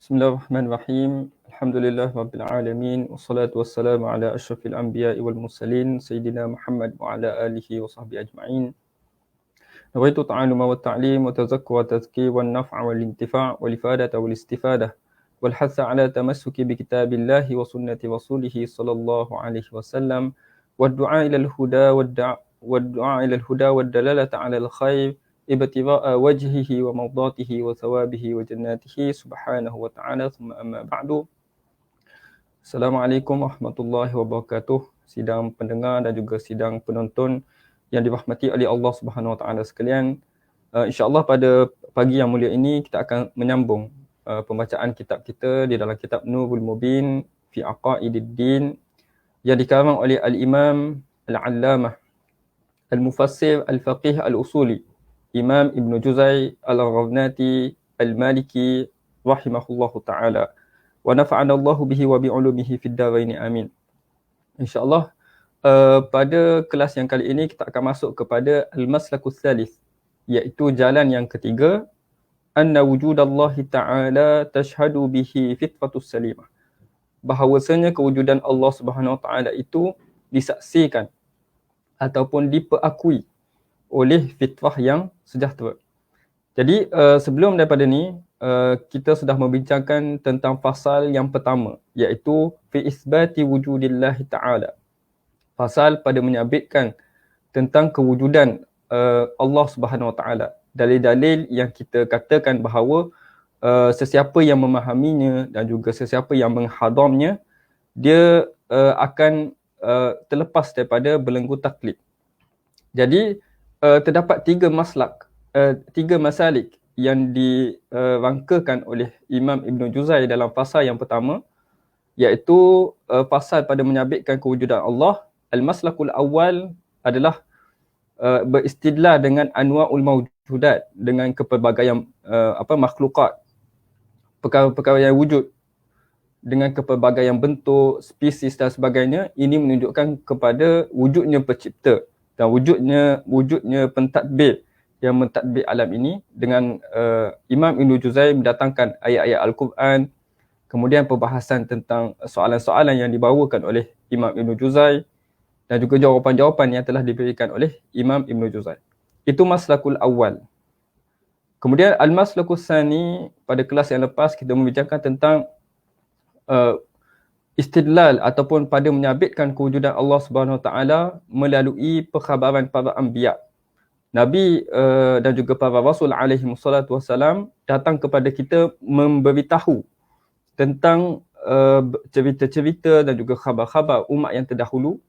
Bismillahirrahmanirrahim. Alhamdulillah rabbil alamin wassalatu wassalamu ala asyrafil anbiya'i wal mursalin sayyidina Muhammad wa ala alihi wa sahbihi ajma'in. Nawaitu ta'aluma wa ta'lim wa tazakku wa tazki wa naf'a wal intifa' wal ifadata wal istifadah wal hatha ala tamassuki bi kitabillahi wa sunnati rasulihi sallallahu alaihi wasallam wa du'a ila al-huda wa dalalata ala al-khair ibtigha'a wajhihi wa mardatihi wa thawabihi wa jannatihi subhanahu wa ta'ala thumma amma ba'du. Assalamualaikum warahmatullahi wabarakatuh. Sidang pendengar dan juga sidang penonton yang dirahmati oleh Allah Subhanahu wa taala sekalian. InsyaAllah pada pagi yang mulia ini kita akan menyambung pembacaan kitab kita di dalam kitab Nurul Mubin fi Aqaididdin yang dikarang oleh Al-Imam Al-Allamah Al-Mufassir Al-Faqih Al-Usuli Imam Ibn Juzai Al-Ghavnati Al-Maliki rahimahullahu ta'ala wa nafa'ana Allahu bihi wa bi'ulumihi fid daraini amin. InsyaAllah pada kelas yang kali ini kita akan masuk kepada Al-Maslakus Tsalits, iaitu jalan yang ketiga, anna wujudallahi ta'ala tashhadu bihi fitratus salimah. Bahawasanya kewujudan Allah Subhanahu wa taala itu disaksikan ataupun diperakui oleh fitrah yang sejahtera. Jadi sebelum daripada ni kita sudah membincangkan tentang fasal yang pertama, iaitu fi isbati wujudillahi ta'ala. Fasal pada menyabitkan tentang kewujudan Allah Subhanahu wa taala. Dalil-dalil yang kita katakan bahawa sesiapa yang memahaminya dan juga sesiapa yang menghadamnya, dia akan terlepas daripada belenggu taklid. Jadi terdapat tiga masalik yang dirangkakan oleh Imam Ibn Juzai dalam fasal yang pertama, iaitu fasal pada menyabitkan kewujudan Allah. Al-maslakul awal adalah beristidlal dengan anwa'ul mawjudat, dengan kepelbagaian makhlukat, perkara-perkara yang wujud dengan kepelbagaian bentuk, spesies dan sebagainya. Ini menunjukkan kepada wujudnya pencipta dan wujudnya pentadbir yang mentadbir alam ini. Dengan Imam Ibn Juzai mendatangkan ayat-ayat Al-Quran, kemudian perbahasan tentang soalan-soalan yang dibawakan oleh Imam Ibn Juzai dan juga jawapan-jawapan yang telah diberikan oleh Imam Ibn Juzai. Itu maslakul awal. Kemudian al-maslakus tsani, pada kelas yang lepas kita membincangkan tentang istidlal ataupun pada menyabitkan kewujudan Allah Subhanahu wa taala melalui perkhabaran para anbiya. Nabi dan juga para rasul alaihi wassalatu wassalam datang kepada kita memberitahu tentang cerita-cerita dan juga khabar-khabar umat yang terdahulu,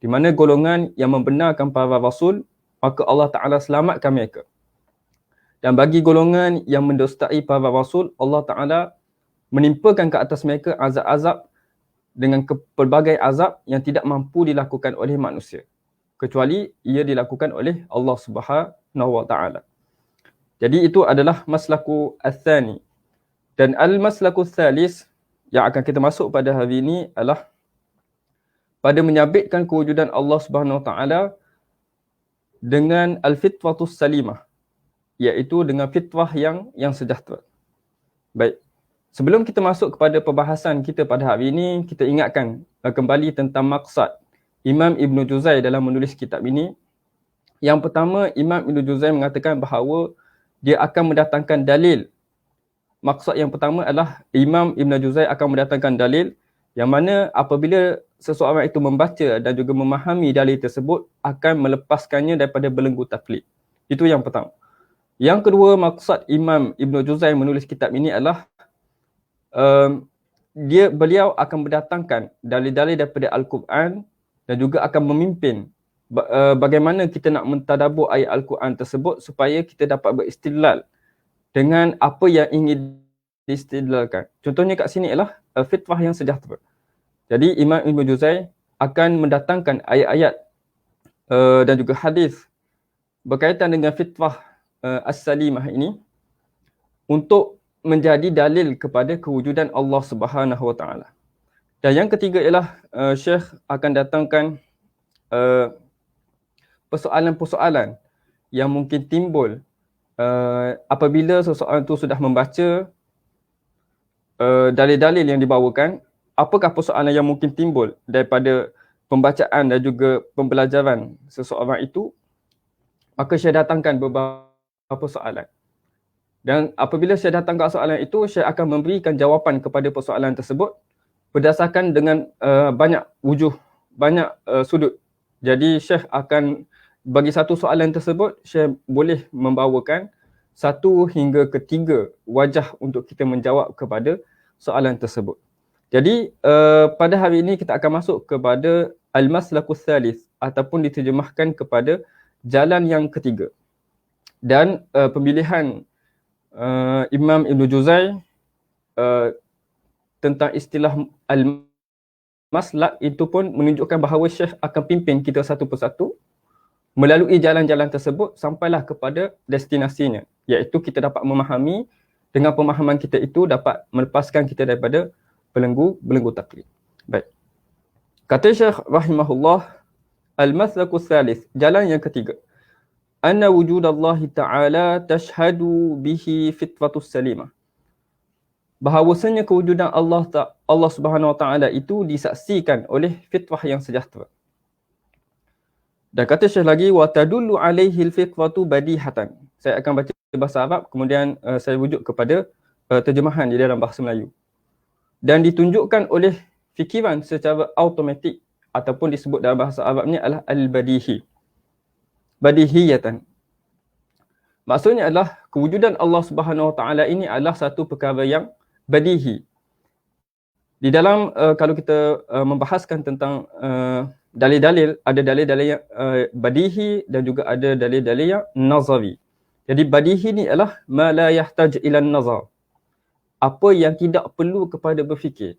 di mana golongan yang membenarkan para rasul, maka Allah Ta'ala selamatkan mereka. Dan bagi golongan yang mendustai para rasul, Allah Ta'ala menimpakan ke atas mereka azab-azab dengan pelbagai azab yang tidak mampu dilakukan oleh manusia, kecuali ia dilakukan oleh Allah Subhanahu wa taala. Jadi itu adalah maslaku ats-tsani. Dan al-maslaku tsalits yang akan kita masuk pada hari ini adalah pada menyabitkan kewujudan Allah Subhanahu wa taala dengan al-fitratus salimah, iaitu dengan fitrah yang sejahtera. Baik. Sebelum kita masuk kepada perbahasan kita pada hari ini, kita ingatkan kembali tentang maksad Imam Ibn Juzai dalam menulis kitab ini. Yang pertama, Imam Ibn Juzai mengatakan bahawa dia akan mendatangkan dalil. Maksud yang pertama adalah Imam Ibn Juzai akan mendatangkan dalil yang mana apabila seseorang itu membaca dan juga memahami dalil tersebut akan melepaskannya daripada belenggu taklid. Itu yang pertama. Yang kedua, maksud Imam Ibn Juzai menulis kitab ini adalah beliau akan mendatangkan dalil-dalil daripada Al-Quran dan juga akan memimpin bagaimana kita nak mentadabbur ayat Al-Quran tersebut supaya kita dapat beristidlal dengan apa yang ingin diistidlalkan. Contohnya kat sini ialah fitrah yang sejahtera. Jadi Imam Ibn Juzai akan mendatangkan ayat-ayat dan juga hadis berkaitan dengan fitrah as-salimah ini untuk menjadi dalil kepada kewujudan Allah Subhanahu wa taala. Dan yang ketiga ialah Syekh akan datangkan persoalan-persoalan yang mungkin timbul apabila seseorang itu sudah membaca dalil-dalil yang dibawakan, apakah persoalan yang mungkin timbul daripada pembacaan dan juga pembelajaran seseorang itu, maka saya datangkan beberapa soalan. Dan apabila saya datangkan soalan itu, saya akan memberikan jawapan kepada persoalan tersebut berdasarkan dengan banyak wujuh, banyak sudut. Jadi Syekh akan bagi satu soalan tersebut, Syekh boleh membawakan 1 hingga ke 3 wajah untuk kita menjawab kepada soalan tersebut. Jadi pada hari ini kita akan masuk kepada al-maslakus thalith ataupun diterjemahkan kepada jalan yang ketiga. Dan pemilihan Imam Ibn Juzay tentang istilah al-maslak itu pun menunjukkan bahawa Syekh akan pimpin kita satu persatu melalui jalan-jalan tersebut sampailah kepada destinasinya, iaitu kita dapat memahami, dengan pemahaman kita itu dapat melepaskan kita daripada belenggu taklid. Baik. Kata Syekh rahimahullah, al-maslakus thalith, jalan yang ketiga. Anna wujudallahi ta'ala tashhadu bihi fitwatus salimah. Bahawasanya kewujudan Allah Subhanahu Wa Taala itu disaksikan oleh fitrah yang sejahtera. Dan kata Syekh lagi, wa tadullu alaihi al-fiqhatu badihatan. Saya akan baca bahasa Arab, kemudian saya rujuk kepada terjemahan di dalam bahasa Melayu. Dan ditunjukkan oleh fikiran secara automatik ataupun disebut dalam bahasa Arabnya adalah al-badihi. Badihiyatan. Maksudnya adalah kewujudan Allah Subhanahu Wa Taala ini adalah satu perkara yang badihi. Di dalam kalau kita membahaskan tentang dalil-dalil, ada dalil-dalil yang badihi dan juga ada dalil-dalil yang nazari. Jadi badihi ni adalah ma la yahtaj ila nazar. Apa yang tidak perlu kepada berfikir.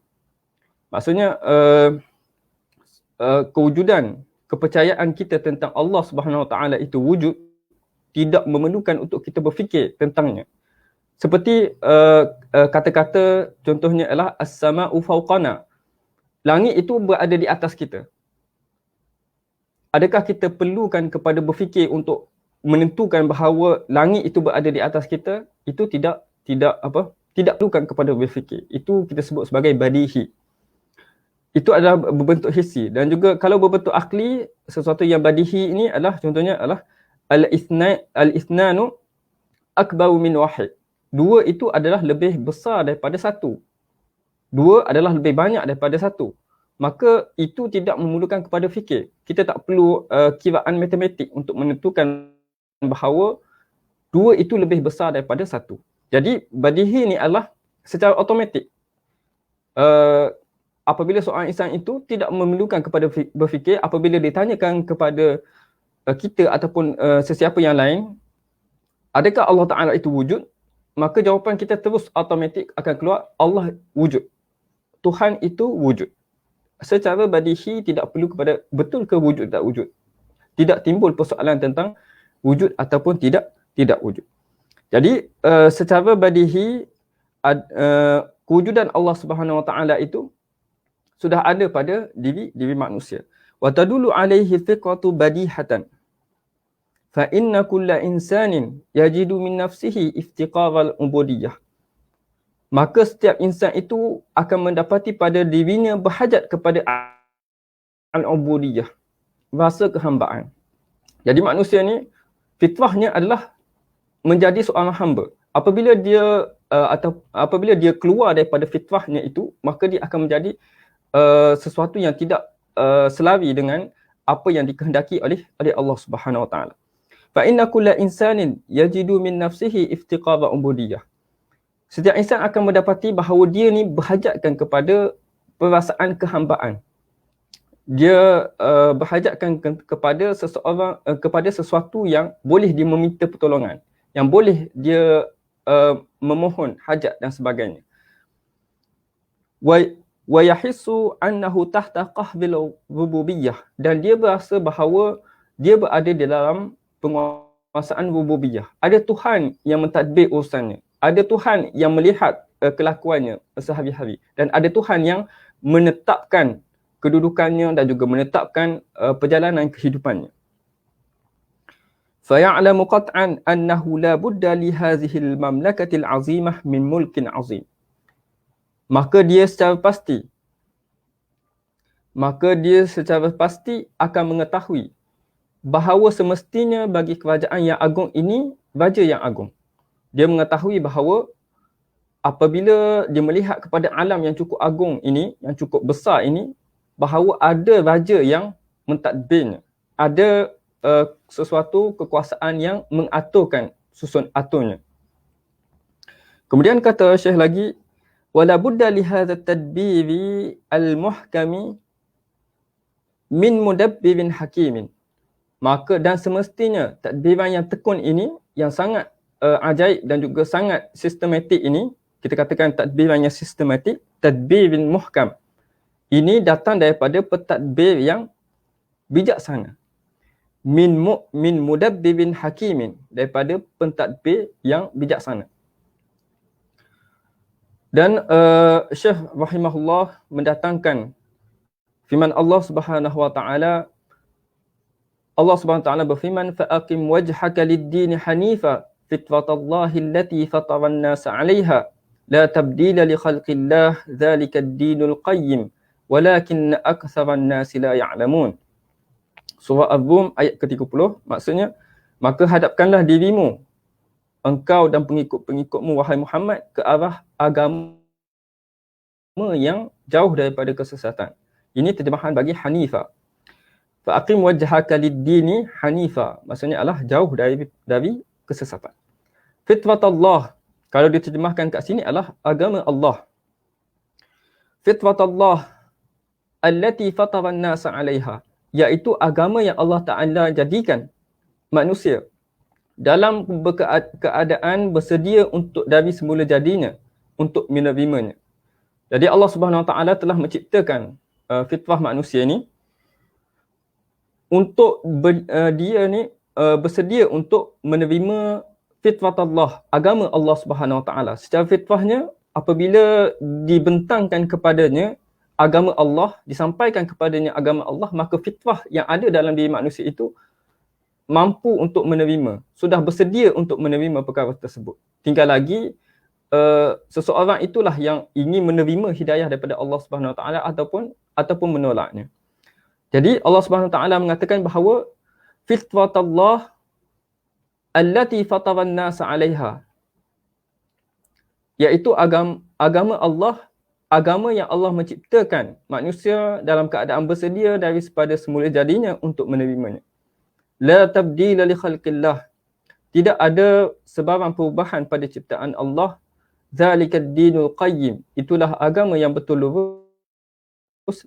Maksudnya kewujudan, kepercayaan kita tentang Allah Subhanahu Wa Taala itu wujud tidak memerlukan untuk kita berfikir tentangnya. Seperti kata-kata contohnya adalah as-sama'u fawqana. Langit itu berada di atas kita. Adakah kita perlukan kepada berfikir untuk menentukan bahawa langit itu berada di atas kita? Itu tidak perlukan kepada berfikir. Itu kita sebut sebagai badihi. Itu adalah berbentuk hissi. Dan juga kalau berbentuk akli, sesuatu yang badihi ini adalah contohnya adalah al-ithnanu akbaru min wahid. 2 itu adalah lebih besar daripada 1. 2 adalah lebih banyak daripada 1. Maka itu tidak memerlukan kepada fikir. Kita tak perlu kiraan matematik untuk menentukan bahawa 2 itu lebih besar daripada 1. Jadi badihi ni adalah secara automatik. Apabila seorang insan itu tidak memerlukan kepada berfikir, apabila ditanyakan kepada kita ataupun sesiapa yang lain, adakah Allah Ta'ala itu wujud? Maka jawapan kita terus automatik akan keluar, Allah wujud. Tuhan itu wujud. Secara badihi tidak perlu kepada betul ke wujud tak wujud. Tidak timbul persoalan tentang wujud ataupun tidak wujud. Jadi secara badihi kewujudan Allah Subhanahu Wa Taala itu sudah ada pada diri manusia. Wa tadullu alaihi fiqatu badihatan. Fa inna kulla insanin yajidu min nafsihi iftiqaral ubudiyah. Maka setiap insan itu akan mendapati pada dirinya berhajat kepada al-ubudiyah, rasa kehambaan. Jadi manusia ni fitrahnya adalah menjadi seorang hamba. Apabila dia keluar daripada fitrahnya itu, maka dia akan menjadi sesuatu yang tidak selari dengan apa yang dikehendaki oleh Allah Subhanahu Wa Taala. Fa inna kulla insanin yajidu min nafsihi iftiqara ubudiyah. Setiap insan akan mendapati bahawa dia ni berhajatkan kepada perasaan kehambaan. Dia berhajatkan kepada seseorang, kepada sesuatu yang boleh dia meminta pertolongan, yang boleh dia memohon hajat dan sebagainya. Wa yahissu annahu tahta qahbil rububiyah, dan dia berasa bahawa dia berada di dalam penguasaan rububiyah. Ada Tuhan yang mentadbir urusannya. Ada Tuhan yang melihat kelakuannya sehari-hari. Dan ada Tuhan yang menetapkan kedudukannya dan juga menetapkan perjalanan kehidupannya. Faya'lamu qat'an annahu la budda li hadhihi al-mamlakati al-'azimah min mulkin 'azim. maka dia secara pasti akan mengetahui bahawa semestinya bagi kerajaan yang agung ini raja yang agung. Dia mengetahui bahawa apabila dia melihat kepada alam yang cukup agung ini, yang cukup besar ini, bahawa ada raja yang mentadbirnya. Ada sesuatu kekuasaan yang mengaturkan susun aturnya. Kemudian kata Syekh lagi, wala budda li hadha tadbiri al-muhkami min mudabbirin hakimin. Maka dan semestinya tadbiran yang tekun ini, yang sangat ajaib dan juga sangat sistematik ini, kita katakan tadbiran yang sistematik, tadbirin muhkam. Ini datang daripada pentadbir yang bijaksana. Min mudabbirin hakimin, daripada pentadbir yang bijaksana. Dan Syekh rahimahullah mendatangkan firman Allah Subhanahu wa taala. Allah Subhanahu wa taala berfirman, fa'aqim wajhaka lid-din hanifa fitratallahi allati fatara an-nasa 'alayha la tabdila li khalqillah dzalika ad-dinul qayyim walakinna aktsaran nasi la ya'lamun. Surah Ar-Rum ayat ke-30, maksudnya, maka hadapkanlah dirimu, engkau dan pengikut-pengikutmu wahai Muhammad, ke arah agama yang jauh daripada kesesatan. Ini terjemahan bagi hanifa. Fa'aqim wajhaka lid-dini hanifa, maksudnya adalah jauh dari kesesatan. Fitratullah, kalau diterjemahkan kat sini adalah agama Allah. Fitratullah allati fatara an-nasa 'alaiha, iaitu agama yang Allah Ta'ala jadikan manusia dalam keadaan bersedia untuk dari semula jadinya untuk menerimanya. Jadi Allah Subhanahu Wa Ta'ala telah menciptakan fitrah manusia ni untuk dia ni bersedia untuk menerima fitrah Allah, agama Allah Subhanahu Wa Ta'ala. Secara fitrahnya, apabila dibentangkan kepadanya agama Allah, disampaikan kepadanya agama Allah, maka fitrah yang ada dalam diri manusia itu mampu untuk menerima, sudah bersedia untuk menerima perkara tersebut. Tinggal lagi seseorang itulah yang ingin menerima hidayah daripada Allah Subhanahu Wa Ta'ala ataupun menolaknya. Jadi Allah Subhanahu Wa Ta'ala mengatakan bahawa fitratullah allati fatara an-nasa 'alaiha, iaitu agama Allah, agama yang Allah menciptakan manusia dalam keadaan bersedia daripada semula jadinya untuk menerimanya. La tabdila li khalqillah, tidak ada sebarang perubahan pada ciptaan Allah. Zalika ad-dinul qayyim, itulah agama yang betul lurus,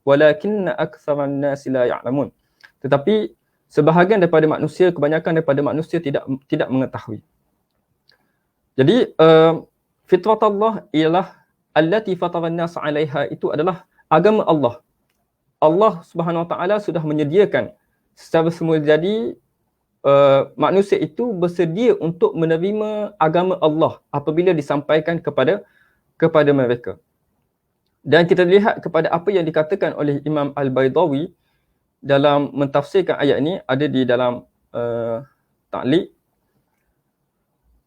walakinna aktsaran nasi la ya'lamun, tetapi sebahagian daripada manusia, kebanyakan daripada manusia tidak mengetahui. Jadi fitrat Allah ialah allati fatara an-nas 'alaiha, itu adalah agama Allah. Allah Subhanahu Wa Ta'ala sudah menyediakan secara semula jadi manusia itu bersedia untuk menerima agama Allah apabila disampaikan kepada mereka. Dan kita lihat kepada apa yang dikatakan oleh Imam Al-Baydawi dalam mentafsirkan ayat ini, ada di dalam ta'liq.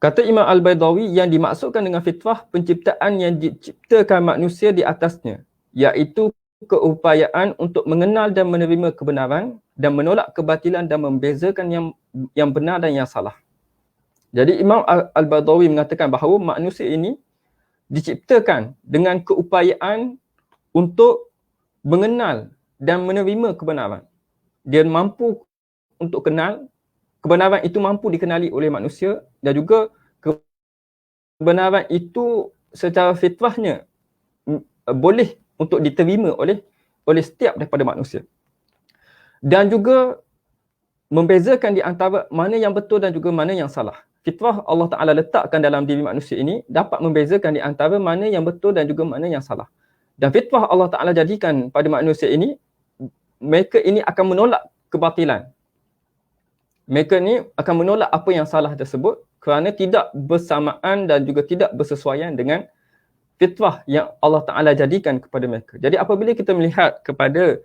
Kata Imam Al-Baydawi, yang dimaksudkan dengan fitrah, penciptaan yang diciptakan manusia di atasnya, iaitu keupayaan untuk mengenal dan menerima kebenaran dan menolak kebatilan dan membezakan yang benar dan yang salah. Jadi Imam Al-Baydawi mengatakan bahawa manusia ini diciptakan dengan keupayaan untuk mengenal dan menerima kebenaran. Dia mampu untuk kenal, kebenaran itu mampu dikenali oleh manusia, dan juga kebenaran itu secara fitrahnya boleh untuk diterima oleh setiap daripada manusia. Dan juga membezakan di antara mana yang betul dan juga mana yang salah. Fitrah Allah Ta'ala letakkan dalam diri manusia ini dapat membezakan di antara mana yang betul dan juga mana yang salah. Dan fitrah Allah Ta'ala jadikan pada manusia ini, mereka ini akan menolak kebatilan. Mereka ni akan menolak apa yang salah tersebut kerana tidak bersamaan dan juga tidak bersesuaian dengan fitrah yang Allah Ta'ala jadikan kepada mereka. Jadi apabila kita melihat kepada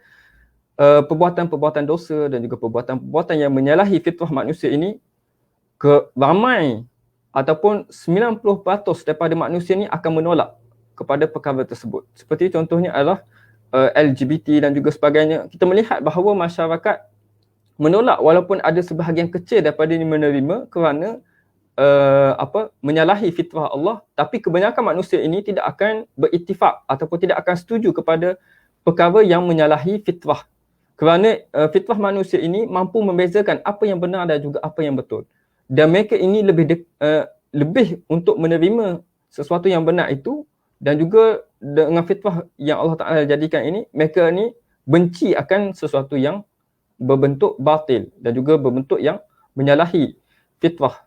perbuatan-perbuatan dosa dan juga perbuatan-perbuatan yang menyalahi fitrah manusia ini, ramai ataupun 90% daripada manusia ni akan menolak kepada perkara tersebut. Seperti contohnya adalah LGBT dan juga sebagainya. Kita melihat bahawa masyarakat menolak walaupun ada sebahagian kecil daripada ini menerima kerana menyalahi fitrah Allah, tapi kebanyakan manusia ini tidak akan beriktifak ataupun tidak akan setuju kepada perkara yang menyalahi fitrah. Kerana fitrah manusia ini mampu membezakan apa yang benar dan juga apa yang betul. Dan mereka ini lebih untuk menerima sesuatu yang benar itu, dan juga dengan fitrah yang Allah Ta'ala jadikan ini, mereka ni benci akan sesuatu yang berbentuk batil dan juga berbentuk yang menyalahi fitrah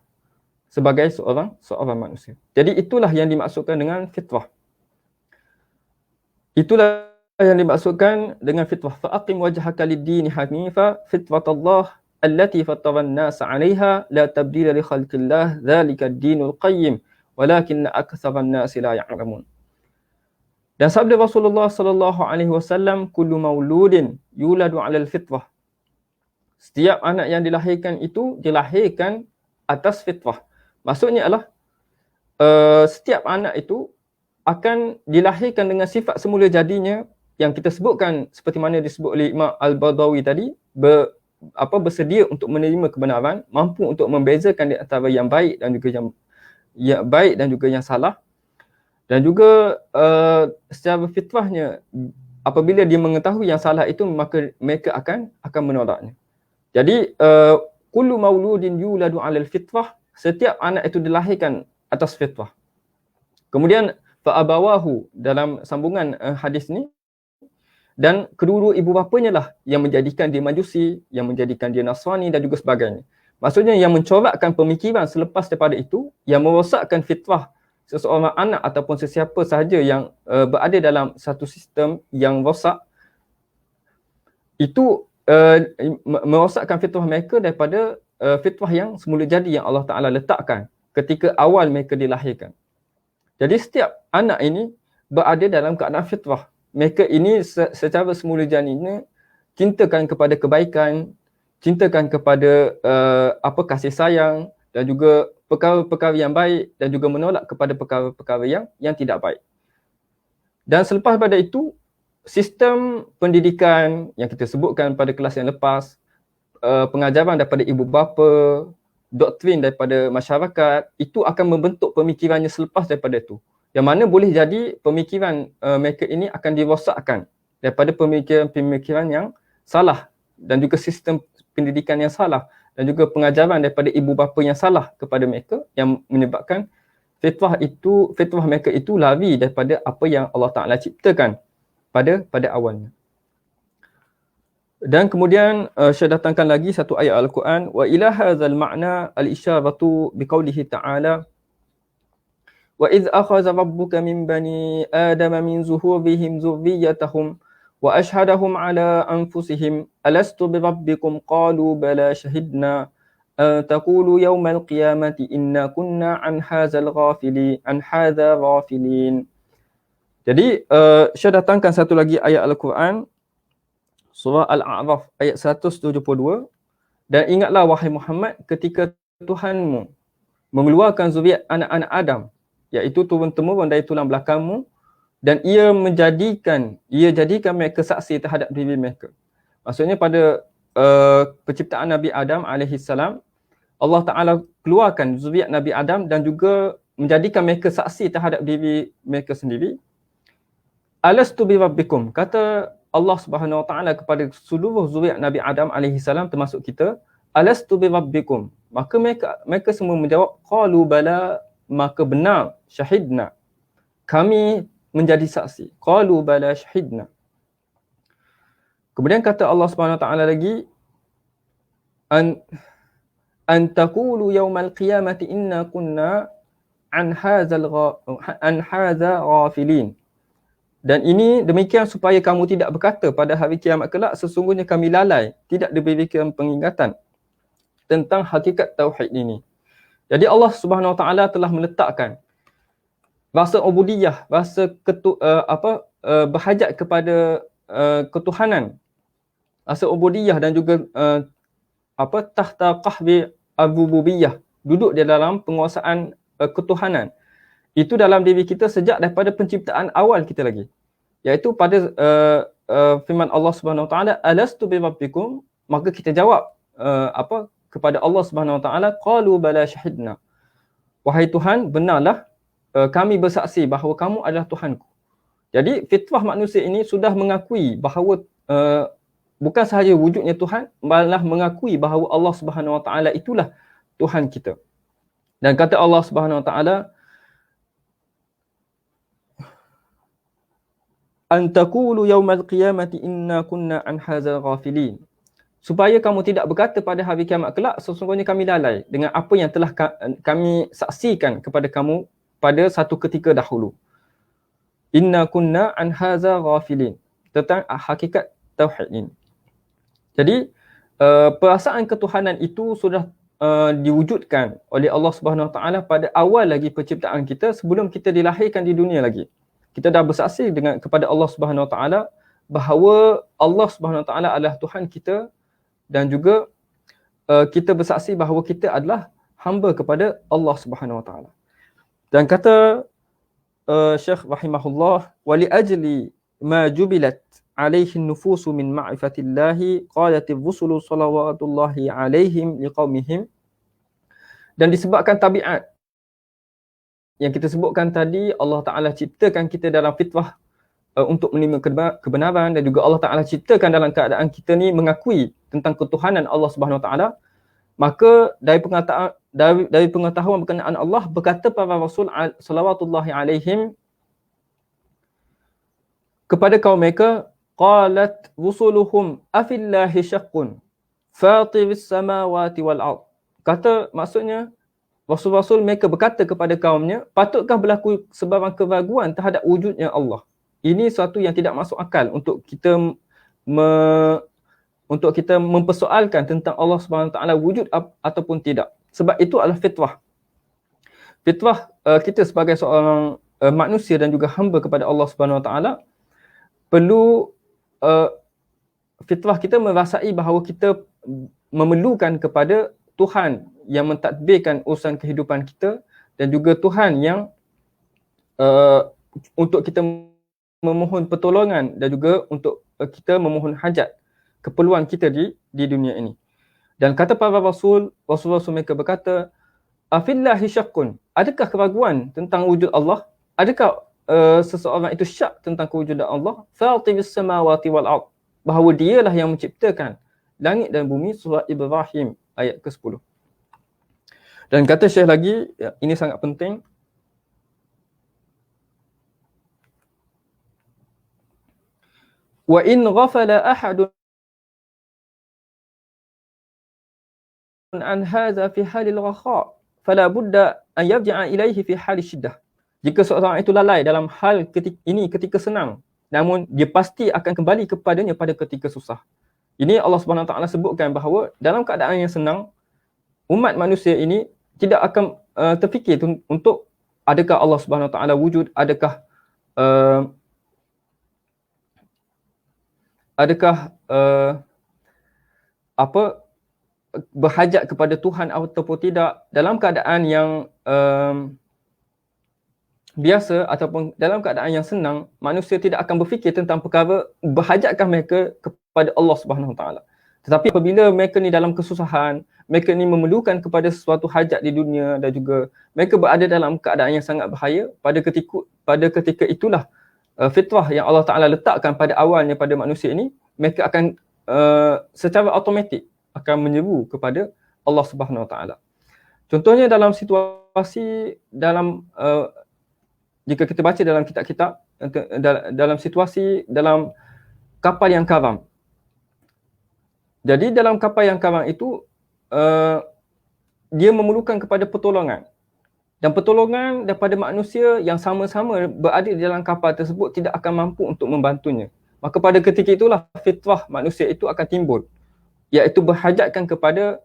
sebagai seorang manusia. Jadi itulah yang dimaksudkan dengan fitrah. Itulah yang dimaksudkan dengan fitrah. Fa'aqim wajhaka lid-dini hanifa fitratallah allati fattaran nasa 'alaiha la tabdila li khalqillah dzalika ad-dinul qayyim walakinna aktsaran nasi la ya'lamun. Dan sabda Rasulullah sallallahu alaihi wasallam, kullu mauludin yuladu 'alal fitrah. Setiap anak yang dilahirkan itu dilahirkan atas fitrah. Maksudnya adalah setiap anak itu akan dilahirkan dengan sifat semula jadinya yang kita sebutkan seperti mana disebut oleh Imam Al-Badawi tadi, bersedia untuk menerima kebenaran, mampu untuk membezakan di antara yang baik dan juga yang baik dan juga yang salah. Dan juga secara fitrahnya apabila dia mengetahui yang salah itu, maka mereka akan menolaknya. Jadi kullu mauludin yuladu 'alal fitrah, setiap anak itu dilahirkan atas fitrah. Kemudian fa'abawahu dalam sambungan hadis ni, dan kedua-dua ibu bapanya lah yang menjadikan dia Majusi, yang menjadikan dia Nasrani dan juga sebagainya. Maksudnya yang mencorakkan pemikiran selepas daripada itu, yang merosakkan fitrah seseorang anak ataupun sesiapa sahaja yang berada dalam satu sistem yang rosak, itu merosakkan fitrah mereka daripada fitrah yang semula jadi yang Allah Ta'ala letakkan ketika awal mereka dilahirkan. Jadi setiap anak ini berada dalam keadaan fitrah. Mereka ini secara semula jadinya cintakan kepada kebaikan, cintakan kepada kasih sayang dan juga perkara-perkara yang baik, dan juga menolak kepada perkara-perkara yang tidak baik. Dan selepas pada itu, sistem pendidikan yang kita sebutkan pada kelas yang lepas, pengajaran daripada ibu bapa, doktrin daripada masyarakat, itu akan membentuk pemikirannya selepas daripada itu. Yang mana boleh jadi pemikiran mereka ini akan dirosakkan daripada pemikiran yang salah, dan juga sistem pendidikan yang salah, dan juga pengajaran daripada ibu bapa yang salah kepada mereka, yang menyebabkan fitrah mereka itu lari daripada apa yang Allah Ta'ala ciptakan pada awalnya. Dan kemudian saya datangkan lagi satu ayat Al-Quran, wa ila hadzal ma'na al-isyaratu biqaulihi ta'ala wa idz akhadha rabbuka min bani adama min zuhurihim dzurriyyatahum wa ashhadahum ala anfusihim alastu birabbikum qalu bala shahidna taqulu yawmal qiyamati inna kunna an hadzal ghafilin. Jadi saya datangkan satu lagi ayat Al-Quran, surah Al-A'raf ayat 172. Dan ingatlah wahai Muhammad, ketika Tuhanmu mengeluarkan zuriat anak-anak Adam, iaitu turun-temurun dari tulang belakangmu, dan ia jadikan mereka saksi terhadap diri mereka. Maksudnya pada penciptaan Nabi Adam alaihissalam, Allah Ta'ala keluarkan zuriat Nabi Adam dan juga menjadikan mereka saksi terhadap diri mereka sendiri. Alastu bi rabbikum, kata Allah Subhanahu Wa Ta'ala kepada seluruh zuriat Nabi Adam alaihissalam termasuk kita, alastu bi rabbikum, maka mereka semua menjawab qalu bala, maka benar, syahidna, kami menjadi saksi, qalu bala syahidna. Kemudian kata Allah Subhanahu Wa Ta'ala lagi, an taqulu yawmal qiyamati inna kunna an hadza ghafilin. Dan ini demikian supaya kamu tidak berkata pada hari kiamat kelak, sesungguhnya kami lalai, tidak diberikan pengingatan tentang hakikat tauhid ini. Jadi Allah Subhanahu Wa Ta'ala telah meletakkan rasa ubudiyah, rasa berhajat kepada ketuhanan, rasa ubudiyah dan juga tahta qahri ar-rububiyah, duduk di dalam penguasaan ketuhanan. itu dalam diri kita sejak daripada penciptaan awal kita lagi. Iaitu pada firman Allah Subhanahu Wa Taala, alastu bi rabbikum, maka kita jawab kepada Allah Subhanahu Wa Taala, qalu bala syahidna. Wahai Tuhan, benarlah kami bersaksi bahawa kamu adalah Tuhanku. Jadi fitrah manusia ini sudah mengakui bahawa bukan sahaja wujudnya Tuhan, malah mengakui bahawa Allah Subhanahu Wa Taala itulah Tuhan kita. Dan kata Allah Subhanahu Wa Taala, an taqulu yaumal qiyamati inna kunna an hadzal ghafilin. Supaya kamu tidak berkata pada hari kiamat kelak, sesungguhnya kami lalai dengan apa yang telah kami saksikan kepada kamu pada satu ketika dahulu. Inna kunna an hadzal ghafilin. Tentang hakikat tauhid ini. Jadi perasaan ketuhanan itu sudah diwujudkan oleh Allah Subhanahu Wa Taala pada awal lagi penciptaan kita, sebelum kita dilahirkan di dunia lagi. Kita dah bersaksi kepada Allah Subhanahu Wa Taala bahawa Allah Subhanahu Wa Taala adalah Tuhan kita, dan juga kita bersaksi bahawa kita adalah hamba kepada Allah Subhanahu Wa Taala. Dan kata Syekh rahimahullah, wa li ajli ma jubilat alaihi nufusu min ma'rifatillahi qalatir rusulu salawatullahi alaihim liqaumihim. Dan disebabkan tabiat yang kita sebutkan tadi, Allah Ta'ala ciptakan kita dalam fitrah untuk menerima kebenaran, dan juga Allah Ta'ala ciptakan dalam keadaan kita ni mengakui tentang ketuhanan Allah Subhanahu Wa Ta'ala. Maka dari pengetahuan berkenaan Allah, berkata para Rasul salawatullahi alaihim kepada kaum mereka, qalat rusuluhum afillahi syaqqun fatiris samawati wal ard. Kata, maksudnya Rasul-Rasul mereka berkata kepada kaumnya, patutkah berlaku sebarang keraguan terhadap wujudnya Allah? Ini suatu yang tidak masuk akal untuk kita mempersoalkan tentang Allah Subhanahu Wa Taala wujud ataupun tidak. Sebab itu adalah fitrah. Fitrah kita sebagai seorang manusia dan juga hamba kepada Allah Subhanahu Wa Taala, perlu fitrah kita merasai bahawa kita memerlukan kepada Tuhan yang mentadbirkan urusan kehidupan kita, dan juga Tuhan yang untuk kita memohon pertolongan, dan juga untuk kita memohon hajat, keperluan kita di dunia ini. Dan kata para Rasul mereka berkata, afillahi syaqqun, adakah keraguan tentang wujud Allah? Adakah seseorang itu syak tentang kewujudan Allah? Fatiris samawati wal ard, bahawa dialah yang menciptakan langit dan bumi. Surah Ibrahim ayat ke-10. Dan kata Syekh lagi, ini sangat penting, wa in ghafala ahadun an hadha fi halil rakha fala budda an yarji'a ilaihi fi halil shiddah. Jika seorang itu lalai dalam hal ketika senang, namun dia pasti akan kembali kepadanya pada ketika susah. Ini Allah Subhanahu Wa Taala sebutkan bahawa dalam keadaan yang senang, umat manusia ini tidak akan terfikir untuk adakah Allah Subhanahu Wa Taala wujud, adakah berhajat kepada Tuhan ataupun tidak. Dalam keadaan yang biasa ataupun dalam keadaan yang senang, manusia tidak akan berfikir tentang perkara berhajatkah mereka kepada Allah Subhanahu Wa Taala. Tetapi apabila mereka ni dalam kesusahan, mereka ni memerlukan kepada sesuatu hajat di dunia, dan juga mereka berada dalam keadaan yang sangat bahaya, pada ketika itulah fitrah yang Allah Ta'ala letakkan pada awalnya pada manusia ini, mereka akan secara automatik akan menyeru kepada Allah Subhanahu Wa Taala. Contohnya dalam situasi, jika kita baca dalam kitab-kitab, dalam situasi dalam kapal yang karam. Jadi dalam kapal yang karam itu, dia memerlukan kepada pertolongan. Dan pertolongan daripada manusia yang sama-sama berada di dalam kapal tersebut tidak akan mampu untuk membantunya. Maka pada ketika itulah fitrah manusia itu akan timbul, iaitu berhajatkan kepada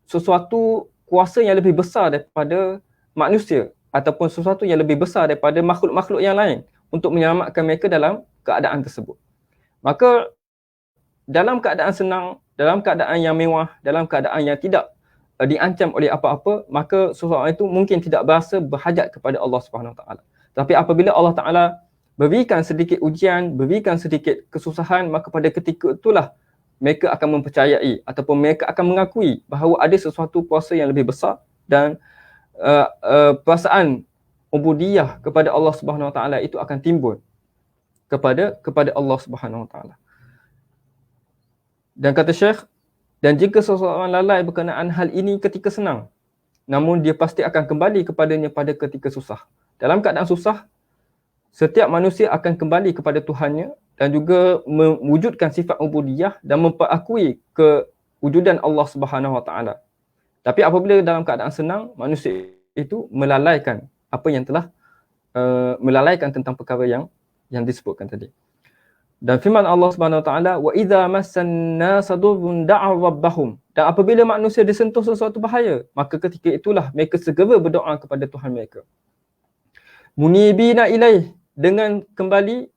sesuatu kuasa yang lebih besar daripada manusia, ataupun sesuatu yang lebih besar daripada makhluk-makhluk yang lain untuk menyelamatkan mereka dalam keadaan tersebut. Maka dalam keadaan senang, dalam keadaan yang mewah, dalam keadaan yang tidak diancam oleh apa-apa, maka seseorang itu mungkin tidak berasa berhajat kepada Allah Subhanahu Wa Taala. Tapi apabila Allah Taala berikan sedikit ujian, berikan sedikit kesusahan, maka pada ketika itulah mereka akan mempercayai ataupun mereka akan mengakui bahawa ada sesuatu kuasa yang lebih besar dan perasaan ubudiyah kepada Allah Subhanahu Wa Taala itu akan timbul kepada Allah Subhanahu Wa Taala. Dan kata Syekh, dan jika seseorang lalai berkenaan hal ini ketika senang, namun dia pasti akan kembali kepadanya pada ketika susah. Dalam keadaan susah, setiap manusia akan kembali kepada Tuhannya dan juga mewujudkan sifat ubudiyah dan memperakui kewujudan Allah Subhanahu Wa Taala. Tapi apabila dalam keadaan senang, manusia itu melalaikan apa yang telah melalaikan tentang perkara yang disebutkan tadi. Dan firman Allah Subhanahu Wa Taala, wa idza massan nasa durrun da'u rabbahum. Dan apabila manusia disentuh sesuatu bahaya, maka ketika itulah mereka segera berdoa kepada Tuhan mereka. Munibina ilaih, dengan kembali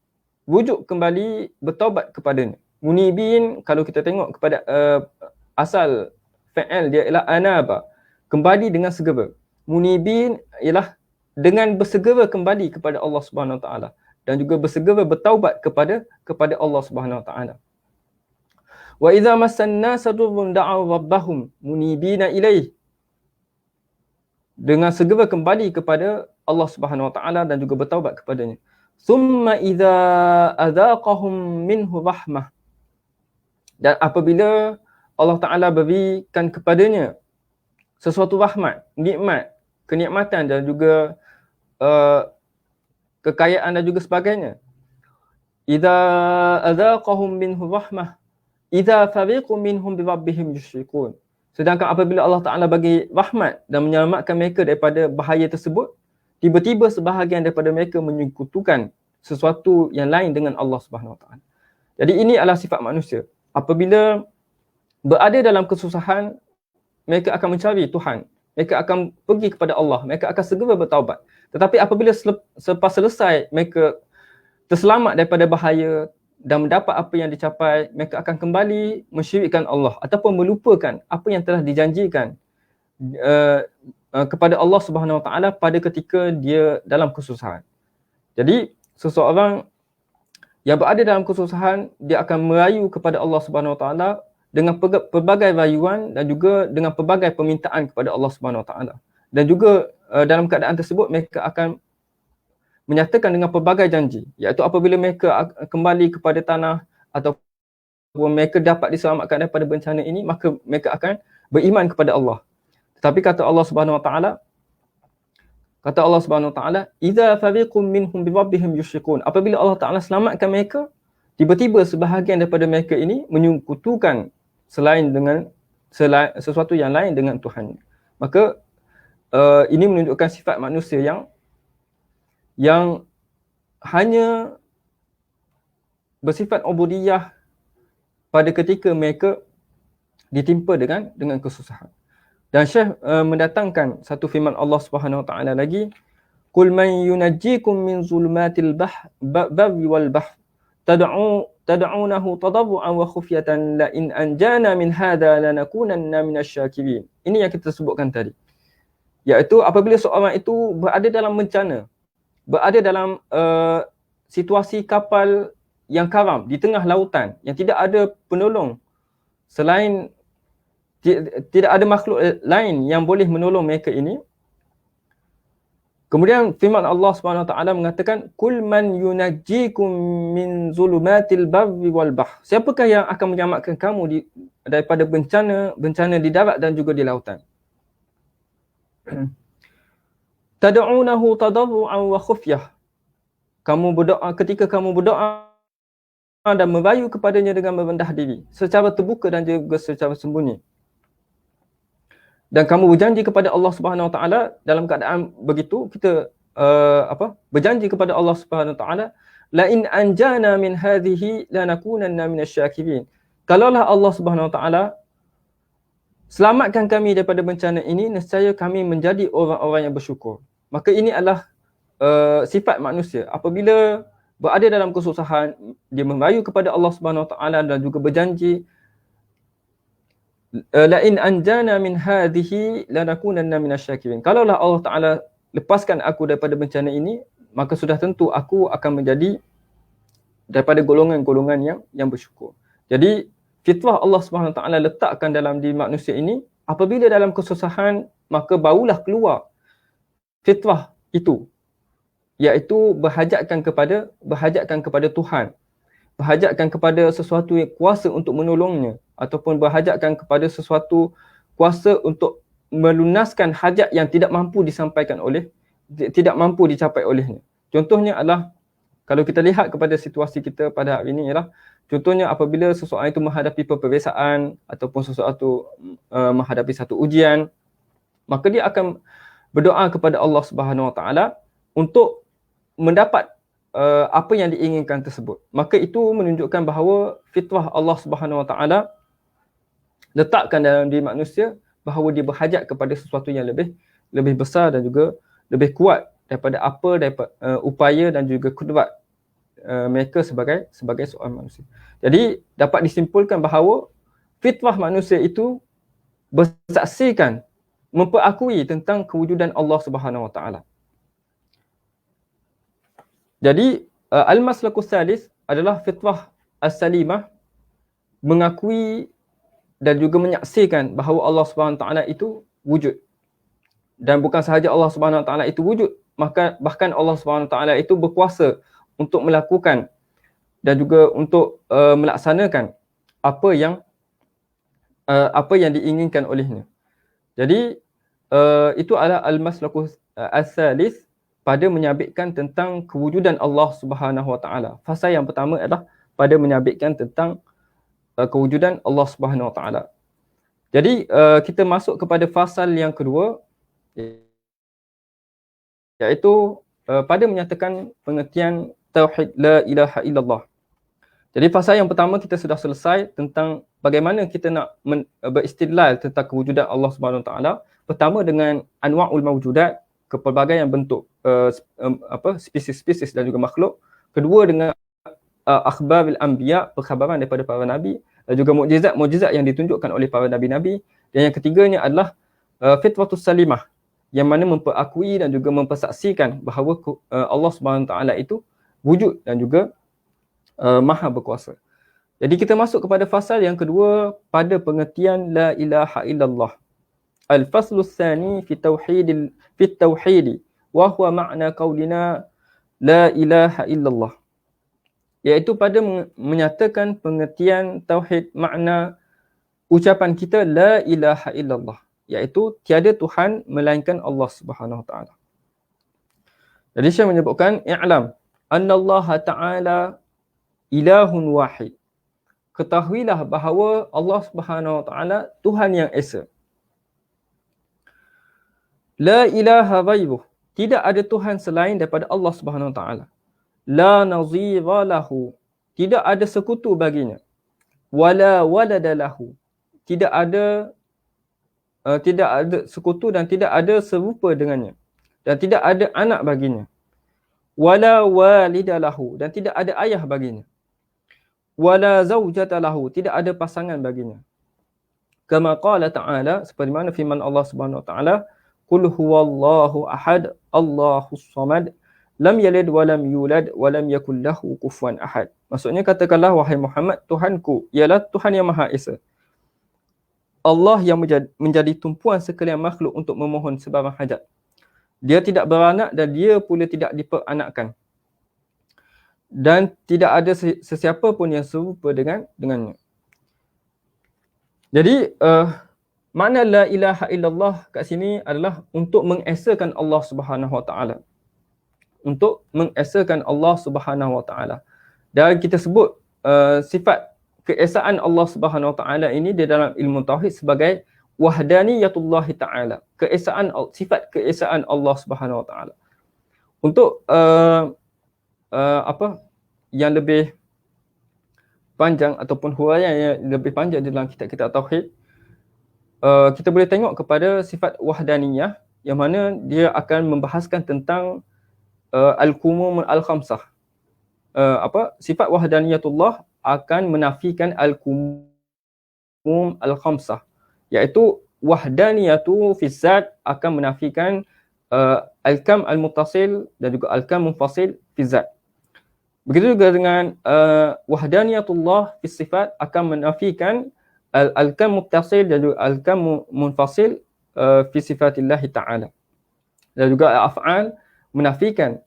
wujud kembali bertaubat kepadanya. Munibin, kalau kita tengok kepada asal fa'il dia ialah anaba, kembali dengan segera. Munibin ialah dengan bersegera kembali kepada Allah Subhanahu Wa Taala dan juga bersegera bertaubat kepada Allah Subhanahu Wa Taala. Wa idza massan nasa durrun da'u rabbahum munibina ilaih, dengan segera kembali kepada Allah Subhanahu Wa Taala dan juga bertaubat kepadanya. Thumma idza adzaqahum minhu rahmah, dan apabila Allah Taala berikan kepadanya sesuatu rahmat, nikmat, kenikmatan dan juga kekayaan dan juga sebagainya. Idza adzaqahum minhu rahmah idza fariqun minhum bi rabbihim yusyrikun. Sedangkan apabila Allah Taala bagi rahmat dan menyelamatkan mereka daripada bahaya tersebut, tiba-tiba sebahagian daripada mereka menyekutukan sesuatu yang lain dengan Allah Subhanahu Wa Taala. Jadi ini adalah sifat manusia. Apabila berada dalam kesusahan, mereka akan mencari Tuhan. Mereka akan pergi kepada Allah. Mereka akan segera bertaubat. Tetapi apabila selepas selesai mereka terselamat daripada bahaya dan mendapat apa yang dicapai, mereka akan kembali mensyirikkan Allah ataupun melupakan apa yang telah dijanjikan kepada Allah Subhanahu Wa Taala pada ketika dia dalam kesusahan. Jadi seseorang yang berada dalam kesusahan, dia akan merayu kepada Allah Subhanahu Wa Taala dengan pelbagai rayuan dan juga dengan pelbagai permintaan kepada Allah Subhanahu Wa Taala. Dan juga dalam keadaan tersebut mereka akan menyatakan dengan pelbagai janji, iaitu apabila mereka kembali kepada tanah ataupun mereka dapat diselamatkan daripada bencana ini, maka mereka akan beriman kepada Allah. Tetapi kata Allah Subhanahu Wa Taala, idza fariqum minhum bi rabbihim yusyrikun. Apabila Allah Taala selamatkan mereka, tiba-tiba sebahagian daripada mereka ini menyekutukan sesuatu yang lain dengan Tuhan. Maka ini menunjukkan sifat manusia yang hanya bersifat ubudiyah pada ketika mereka ditimpa dengan kesusahan. Dan Syekh mendatangkan satu firman Allah Subhanahu Wa Taala lagi, qul man yunajjikum min zulumatil barri wal bahr tad'unahu tadarruan wa khufyatan la in anjana min hadha lanakunanna minasy-syakirin. Ini yang kita sebutkan tadi, iaitu apabila seorang itu berada dalam bencana, berada dalam situasi kapal yang karam di tengah lautan yang tidak ada penolong selain, tidak ada makhluk lain yang boleh menolong mereka ini. Kemudian firman Allah Subhanahu Wa Taala mengatakan, kul man yunajjikum min zulumatil barri wal bahr. Siapakah yang akan menyelamatkan kamu daripada bencana di darat dan juga di lautan? Tad'unahu tadarruan wa khufyah. Kamu berdoa, ketika kamu berdoa dan merayu kepadanya dengan merendah diri, secara terbuka dan juga secara sembunyi. Dan kamu berjanji kepada Allah Subhanahu Wa Taala, dalam keadaan begitu kita berjanji kepada Allah Subhanahu Wa Taala, la in anjana min hadhihi lanakunanna minasy-syakirin. Kalaulah Allah Subhanahu Wa Taala selamatkan kami daripada bencana ini, nescaya kami menjadi orang-orang yang bersyukur. Maka ini adalah sifat manusia. Apabila berada dalam kesusahan, dia merayu kepada Allah Subhanahu Wa Taala dan juga berjanji, la in anjana min hadhihi lanakunanna minasyakirin. Kalaulah Allah Taala lepaskan aku daripada bencana ini, maka sudah tentu aku akan menjadi daripada golongan-golongan yang bersyukur. Jadi fitrah Allah Subhanahu Wa Taala letakkan dalam diri manusia ini, apabila dalam kesusahan maka barulah keluar fitrah itu, iaitu berhajatkan kepada Tuhan, berhajatkan kepada sesuatu yang kuasa untuk menolongnya, ataupun berhajatkan kepada sesuatu kuasa untuk melunaskan hajat yang tidak mampu disampaikan oleh, tidak mampu dicapai olehnya. Contohnya adalah, kalau kita lihat kepada situasi kita pada hari ini ialah, contohnya apabila seseorang itu menghadapi peperiksaan ataupun sesuatu menghadapi satu ujian, maka dia akan berdoa kepada Allah Subhanahu Wa Taala untuk mendapat apa yang diinginkan tersebut. Maka itu menunjukkan bahawa fitrah Allah Subhanahu Wa Taala letakkan dalam diri manusia bahawa dia berhajat kepada sesuatu yang lebih besar dan juga lebih kuat daripada upaya dan juga kudrat mereka sebagai seorang manusia. Jadi dapat disimpulkan bahawa fitrah manusia itu bersaksikan, memperakui tentang kewujudan Allah Subhanahu Wa Taala. Jadi al-maslakus salis adalah fitrah as-salimah, mengakui dan juga menyaksikan bahawa Allah Subhanahu Wa Taala itu wujud. Dan bukan sahaja Allah Subhanahu Wa Taala itu wujud, maka bahkan Allah Subhanahu Wa Taala itu berkuasa untuk melakukan dan juga untuk melaksanakan apa yang diinginkan olehnya. Jadi itu adalah al-maslakus as-salis pada menyabitkan tentang kewujudan Allah Subhanahu Wa Taala. Fasa yang pertama adalah pada menyabitkan tentang kewujudan Allah Subhanahu Wa Taala. Jadi kita masuk kepada fasal yang kedua, iaitu pada menyatakan pengertian tauhid la ilaha illallah. Jadi fasal yang pertama kita sudah selesai tentang bagaimana kita nak beristidlal tentang kewujudan Allah Subhanahu Wa Taala. Pertama dengan anwa'ul mawjudat, kepelbagaian bentuk spesies-spesies dan juga makhluk. Kedua dengan akhbarul anbiya, perkhabaran daripada para nabi, dan juga mukjizat yang ditunjukkan oleh para nabi-nabi. Dan yang ketiganya adalah fitratus salimah, yang mana memperakui dan juga mempersaksikan bahawa Allah Subhanahu Wa Taala itu wujud dan juga maha berkuasa. Jadi kita masuk kepada fasal yang kedua pada pengertian la ilaha illallah. Al-faslu tsani fi tauhid wa huwa ma'na qaulina la ilaha illallah. Iaitu pada menyatakan pengertian tauhid, makna ucapan kita la ilaha illallah, iaitu tiada Tuhan melainkan Allah Subhanahu Wa Taala. Jadi Syekh menyebutkan i'lam annallaha ta'ala ilahun wahid. Ketahuilah bahawa Allah Subhanahu Wa Taala Tuhan yang esa. La ilaha ghairuh, tidak ada Tuhan selain daripada Allah Subhanahu Wa Taala. La nazira lahu, tidak ada sekutu baginya. Wala walada lahu, tidak ada sekutu dan tidak ada serupa dengannya, dan tidak ada anak baginya. Wala walida lahu, dan tidak ada ayah baginya. Wala zaujata lahu, tidak ada pasangan baginya. Kama qala ta'ala, seperti mana firman Allah Subhanahu Wa Taala, qul huwallahu ahad, Allahus samad, lam yalid wa lam yulad wa lam yakul lahu kufuwan ahad. Maksudnya, katakanlah wahai Muhammad, Tuhanku ialah Tuhan yang Maha Esa. Allah yang menjadi tumpuan sekalian makhluk untuk memohon sebarang hajat. Dia tidak beranak dan dia pula tidak diperanakkan. Dan tidak ada sesiapa pun yang serupa dengannya. Jadi makna la ilaha illallah kat sini adalah untuk mengesakan Allah Subhanahu Wa Taala. Untuk mengesakan Allah Subhanahu Wa Taala. Dan kita sebut sifat keesaan Allah Subhanahu Wa Taala ini di dalam ilmu tauhid sebagai wahdaniyatullah taala, sifat keesaan Allah Subhanahu Wa Taala. Untuk yang lebih panjang ataupun huraian yang lebih panjang dalam kitab-kitab tauhid, kita boleh tengok kepada sifat wahdaniyah, yang mana dia akan membahaskan tentang al-kumum al-khamsah. Sifat wahdaniyatullah akan menafikan al-kumum al-khamsah, iaitu wahdaniyatu fi zat akan menafikan al-kam al-muttasil dan juga al-kam munfasil fi zat. Begitu juga dengan wahdaniyatullah fi sifat akan menafikan al-kam muttasil dan juga al-kam munfasil fi sifatillah ta'ala. Dan juga af'al menafikan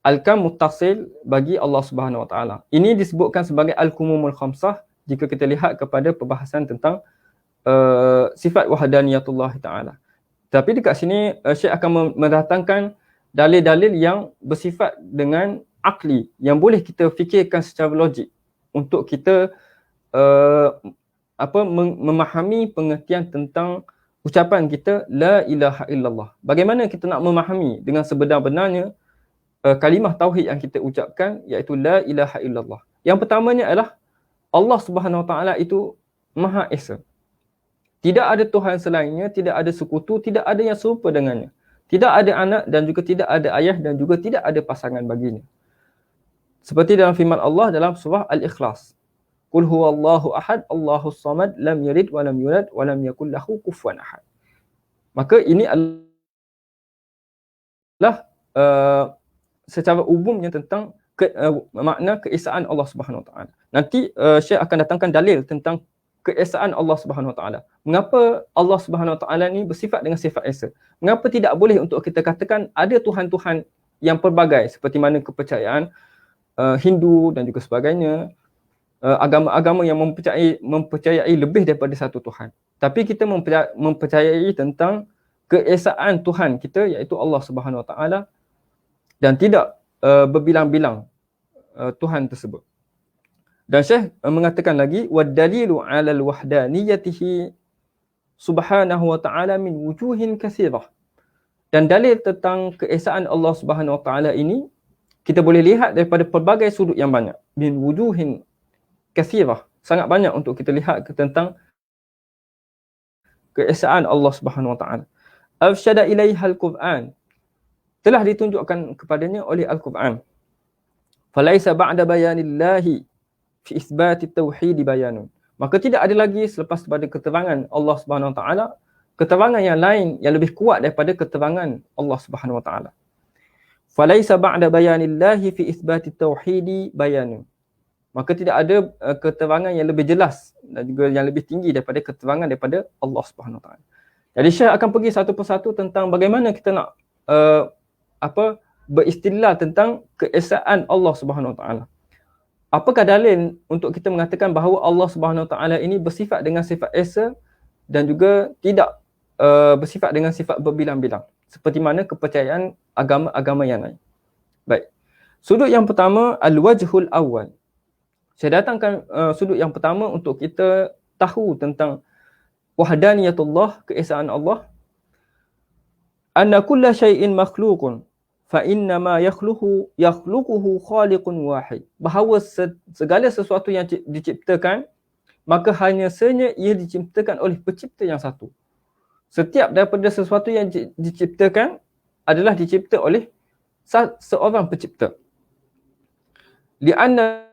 al-kam muttasil bagi Allah Subhanahu Wa Taala. Ini disebutkan sebagai al-kumumul khamsah jika kita lihat kepada perbahasan tentang sifat wahdaniyatullah ta'ala. Tapi dekat sini Syekh akan mendatangkan dalil-dalil yang bersifat dengan akli, yang boleh kita fikirkan secara logik untuk kita memahami pengertian tentang ucapan kita la ilaha illallah. Bagaimana kita nak memahami dengan sebenar-benarnya kalimah tauhid yang kita ucapkan, iaitu la ilaha illallah. Yang pertamanya adalah Allah Subhanahu Wa Taala itu Maha Esa. Tidak ada Tuhan selainnya, tidak ada sekutu, tidak ada yang serupa dengannya. Tidak ada anak dan juga tidak ada ayah dan juga tidak ada pasangan baginya. Seperti dalam firman Allah dalam surah Al-Ikhlas. Qul huwallahu ahad, Allahus samad, lam yalid wa lam yulad wa lam yakul lahu kufuwan ahad. Maka ini adalah secara umumnya tentang makna keesaan Allah Subhanahu Wa Taala. Nanti Syekh akan datangkan dalil tentang keesaan Allah Subhanahu Wa Taala. Mengapa Allah Subhanahu Wa Taala ni bersifat dengan sifat esa? Mengapa tidak boleh untuk kita katakan ada tuhan-tuhan yang pelbagai seperti mana kepercayaan Hindu dan juga sebagainya, agama-agama yang mempercayai lebih daripada satu Tuhan. Tapi kita mempercayai tentang keesaan Tuhan kita, iaitu Allah Subhanahu Wa Taala, dan tidak berbilang-bilang Tuhan tersebut. Dan Syekh mengatakan lagi, wad-dalilu 'ala al-wahdaniyatihi subhanahu wa ta'ala min wujuhin katsirah. Dan dalil tentang keesaan Allah Subhanahu wa taala ini kita boleh lihat daripada pelbagai sudut yang banyak. Min wujuhin katsirah, sangat banyak untuk kita lihat tentang keesaan Allah Subhanahu wa taala. Arsyada ilaiha al-Quran, telah ditunjukkan kepadanya oleh Al-Quran. Falaisa ba'da bayanillahi fi isbati tauhid bayanun. Maka tidak ada lagi selepas daripada keterangan Allah Subhanahu Wa Taala keterangan yang lain yang lebih kuat daripada keterangan Allah Subhanahu Wa Taala. Falaisa ba'da bayanillahi fi isbati tauhid bayanun. Maka tidak ada keterangan yang lebih jelas dan juga yang lebih tinggi daripada keterangan daripada Allah Subhanahu Wa Taala. Jadi Syekh akan pergi satu persatu tentang bagaimana kita nak beristilal tentang keesaan Allah Subhanahu Wa Taala. Apakah dalil untuk kita mengatakan bahawa Allah Subhanahu Wa Taala ini bersifat dengan sifat esa dan juga tidak bersifat dengan sifat berbilang-bilang seperti mana kepercayaan agama-agama yang lain. Baik. Sudut yang pertama, al-wajhul awal. Saya datangkan sudut yang pertama untuk kita tahu tentang wahdaniyatullah, keesaan Allah. Anna kulla syai'in makhluqun fa inna ma yakhluquhu khaliqun wahid. Bahawa segala sesuatu yang diciptakan, maka hanya sahaja ia diciptakan oleh pencipta yang satu. Setiap daripada sesuatu yang diciptakan adalah dicipta oleh seorang pencipta. Li'anna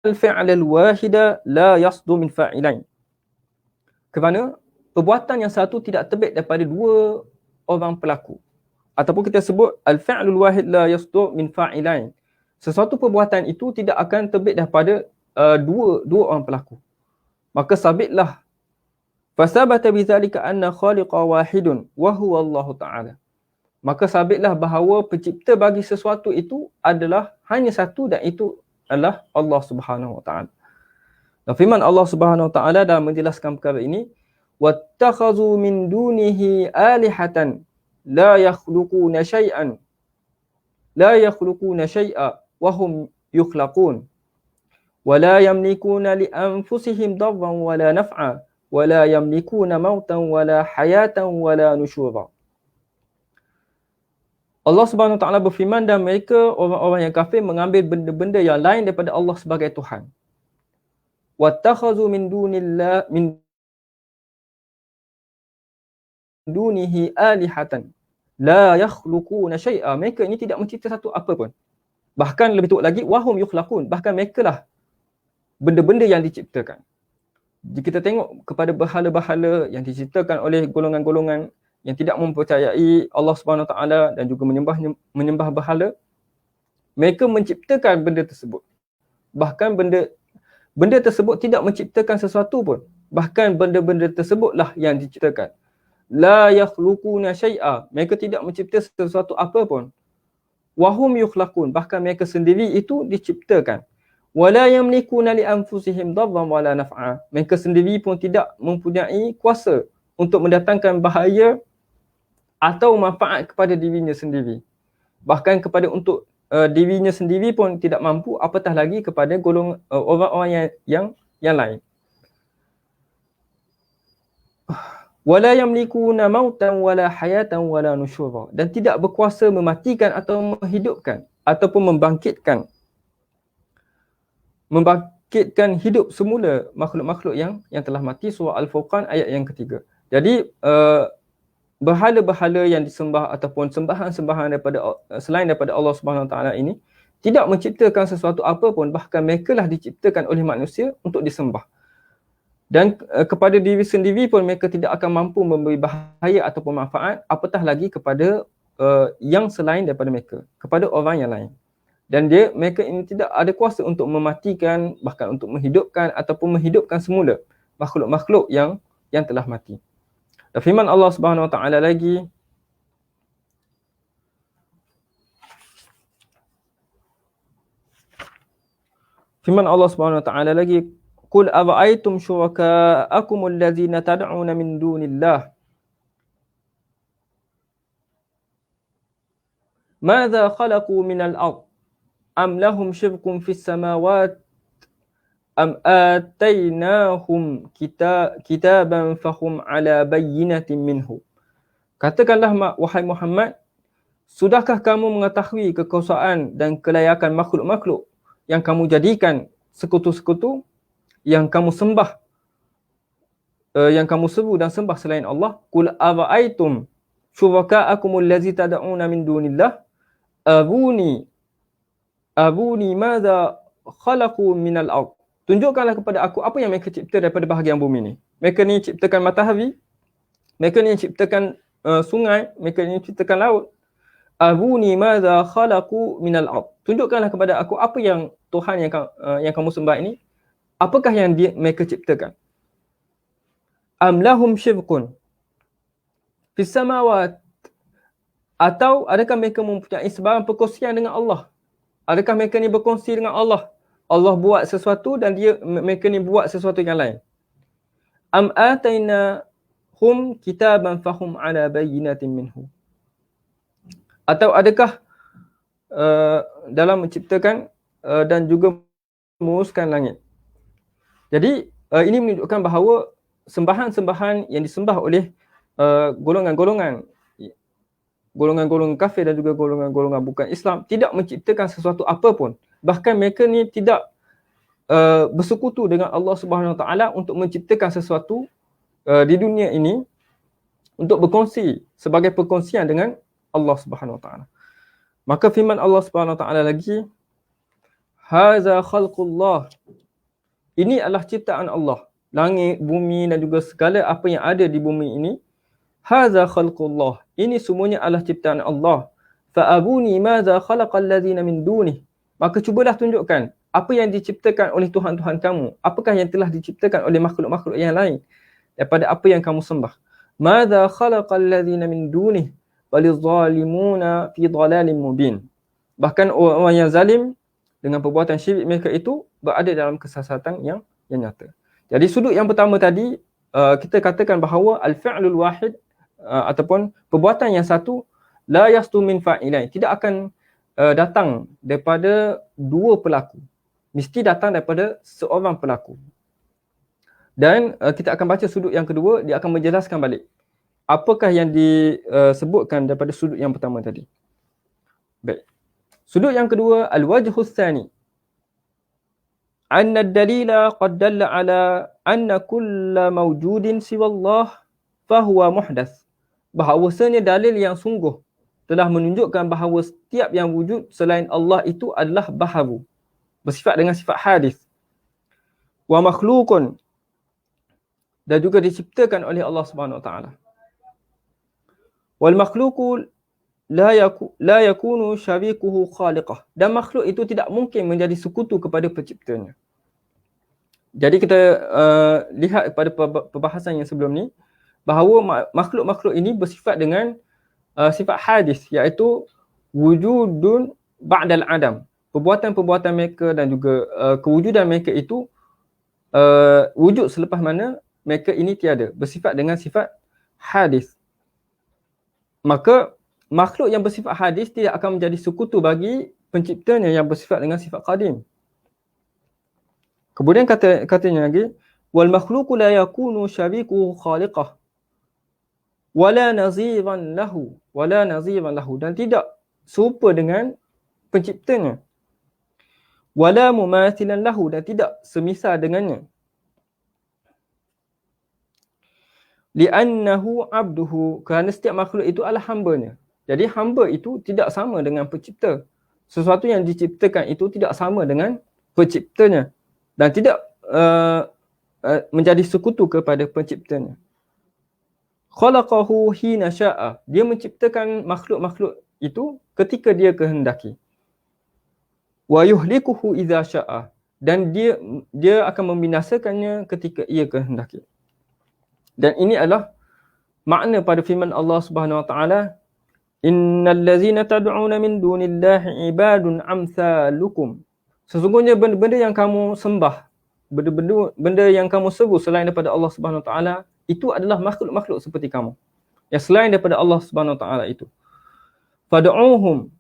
al-fi'la al-wahida la yasdu min fa'ilain. Kerana perbuatan yang satu tidak terbit daripada dua orang pelaku. Ataupun kita sebut al-fi'lul wahid la yasdu min fa'ilain. Sesuatu perbuatan itu tidak akan terbit daripada dua orang pelaku. Maka sabitlah fasabata bidzalika anna khaliqa wahidun wa huwa Allah Ta'ala. Maka sabitlah bahawa pencipta bagi sesuatu itu adalah hanya satu, dan itu adalah Allah Subhanahu Wa Ta'ala. Dan firman Allah Subhanahu Wa Ta'ala dalam menjelaskan perkara ini, wattakhazu min dunihi alihatan la yakhluquna syai'an wa hum yukhlaqun wa la yamlikuna li anfusihim darran wa la naf'a wa la yamlikuna mautan wa la hayatan wa la nusyura. Allah Subhanahu Wa Ta'ala berfirman, dan mereka orang-orang yang kafir mengambil benda-benda yang lain daripada Allah sebagai Tuhan. Wattakhazu min dunihi alihatan la yakhluquna syai'a. Mereka ini tidak mencipta satu apa pun. Bahkan lebih teruk lagi, wahum yukhlaqun, bahkan mereka lah benda-benda yang diciptakan. Jika kita tengok kepada berhala-berhala yang diciptakan oleh golongan-golongan yang tidak mempercayai Allah Subhanahu Wa Taala dan juga menyembah berhala, mereka menciptakan benda tersebut. Bahkan benda tersebut tidak menciptakan sesuatu pun. Bahkan benda-benda tersebutlah yang diciptakan. La yakhluquna syai'a. Mereka tidak mencipta sesuatu apa pun. Wahum yukhlaqun. Bahkan mereka sendiri itu diciptakan. Wala yamlikuna li anfusihim darran wala naf'a. Mereka sendiri pun tidak mempunyai kuasa untuk mendatangkan bahaya atau manfaat kepada dirinya sendiri. Bahkan kepada untuk dirinya sendiri pun tidak mampu, apatah lagi kepada orang-orang yang lain. Wala yamlikuna mautan wala hayatan wala nusyura. Dan tidak berkuasa mematikan atau menghidupkan ataupun membangkitkan hidup semula makhluk-makhluk yang telah mati. Surah Al-Furqan ayat yang ketiga. Jadi berhala-berhala yang disembah ataupun sembahan-sembahan selain daripada Allah Subhanahu Wa Taala ini tidak menciptakan sesuatu apa pun, bahkan merekalah diciptakan oleh manusia untuk disembah. Dan kepada diri sendiri pun mereka tidak akan mampu memberi bahaya ataupun manfaat, apatah lagi kepada yang selain daripada mereka, kepada orang yang lain. Dan mereka ini tidak ada kuasa untuk mematikan, bahkan untuk menghidupkan ataupun menghidupkan semula makhluk-makhluk yang telah mati. Dan firman Allah Subhanahu Wa Taala lagi, Qul ara'aytum syuraka'akum allazina tad'una min dunillah madza khalaqu minal ard am lahum syirkun fis samawati am atainahum kitaban fahum ala bayyinatin minhu. Katakanlah wahai Muhammad, sudahkah kamu mengetahui kekuasaan dan kelayakan makhluk-makhluk yang kamu jadikan sekutu-sekutu, yang kamu sembah, yang kamu seru dan sembah selain Allah? Qul ara'aytum syuraka'akum allazi tad'una min dunillah aruni madza khalaqu minal ard. Tunjukkanlah kepada aku apa yang mereka cipta daripada bahagian bumi ni. Mereka ni ciptakan matahari, mereka ni ciptakan sungai, mereka ni ciptakan laut. Aruni madza khalaqu minal ard. Tunjukkanlah kepada aku apa yang Tuhan yang kamu sembah ini, apakah yang mereka ciptakan. Am lahum syirkun fis samawat. Atau adakah mereka mempunyai sebarang perkongsian dengan Allah? Adakah mereka ni berkongsi dengan Allah? Allah buat sesuatu dan mereka ni buat sesuatu yang lain. Am atainahum kitaban fahum ala bayyinatin minhu. Atau adakah dalam menciptakan dan juga menguruskan langit. Jadi ini menunjukkan bahawa sembahan-sembahan yang disembah oleh golongan-golongan kafir dan juga golongan-golongan bukan Islam tidak menciptakan sesuatu apa pun. Bahkan mereka ni tidak bersekutu dengan Allah Subhanahu Wa Taala untuk menciptakan sesuatu di dunia ini untuk berkongsi sebagai perkongsian dengan Allah Subhanahu Wa Taala. Maka firman Allah Subhanahu Wa Taala lagi, haza khalqullah. Ini adalah ciptaan Allah. Langit, bumi dan juga segala apa yang ada di bumi ini. Haza khalqullah. Ini semuanya adalah ciptaan Allah. Fa'abuni madza khalaqal ladzina min dunih. Maka cubalah tunjukkan apa yang diciptakan oleh Tuhan-Tuhan kamu. Apakah yang telah diciptakan oleh makhluk-makhluk yang lain daripada apa yang kamu sembah. Madza khalaqal ladzina min dunih walizalimuna fi dhalalin mubin. Bahkan orang yang zalim dengan perbuatan syirik mereka itu berada dalam kesesatan yang nyata. Jadi sudut yang pertama tadi kita katakan bahawa al-fi'lul wahid ataupun perbuatan yang satu la yastu min fa'ilain, tidak akan datang daripada dua pelaku. Mesti datang daripada seorang pelaku. Dan kita akan baca sudut yang kedua, dia akan menjelaskan balik apakah yang disebutkan daripada sudut yang pertama tadi. Baik. Sudut yang kedua, al-wajhus tsani. Anna ad-dalila qad dalla ala anna kulla mawjudin siwa Allah fahuwa muhdath. Bahawasanya dalil yang sungguh telah menunjukkan bahawa setiap yang wujud selain Allah itu adalah baharu, bersifat dengan sifat hadis. Wa makhluqun dan juga diciptakan oleh Allah Subhanahu Wa Taala. Wal makhluqu la yakunu syarikuhu khaliqah. Dan makhluk itu tidak mungkin menjadi sekutu kepada penciptanya. Jadi kita lihat pada perbahasan yang sebelum ni, bahawa makhluk-makhluk ini bersifat dengan sifat hadis, iaitu wujudun ba'dal adam. Perbuatan-perbuatan mereka dan juga kewujudan mereka itu wujud selepas mana mereka ini tiada, bersifat dengan sifat hadis. Maka makhluk yang bersifat hadis tidak akan menjadi sekutu bagi penciptanya yang bersifat dengan sifat qadim. Kemudian katanya lagi, wal makhluqu la yakunu syariku khaliqah wala naziran lahu, dan tidak serupa dengan penciptanya, wala mumathilan lahu, dan tidak semisal dengannya, li'annahu abduhu, kerana setiap makhluk itu adalah hambanya. Jadi hamba itu tidak sama dengan pencipta. Sesuatu yang diciptakan itu tidak sama dengan penciptanya dan tidak menjadi sekutu kepada penciptanya. Khalaqahu hina sya'a, dia menciptakan makhluk-makhluk itu ketika dia kehendaki. Wa yuhlikuhu idza sya'a, dan dia akan membinasakannya ketika ia kehendaki. Dan ini adalah makna pada firman Allah Subhanahu Wa Taala, innal ladzina tad'una min dunillahi ibadun amsalukum. Sesungguhnya benda-benda yang kamu sembah, benda yang kamu seru selain daripada Allah Subhanahu Wa Taala, itu adalah makhluk-makhluk seperti kamu. Yang selain daripada Allah Subhanahu Wa Taala itu. Fad'uhum.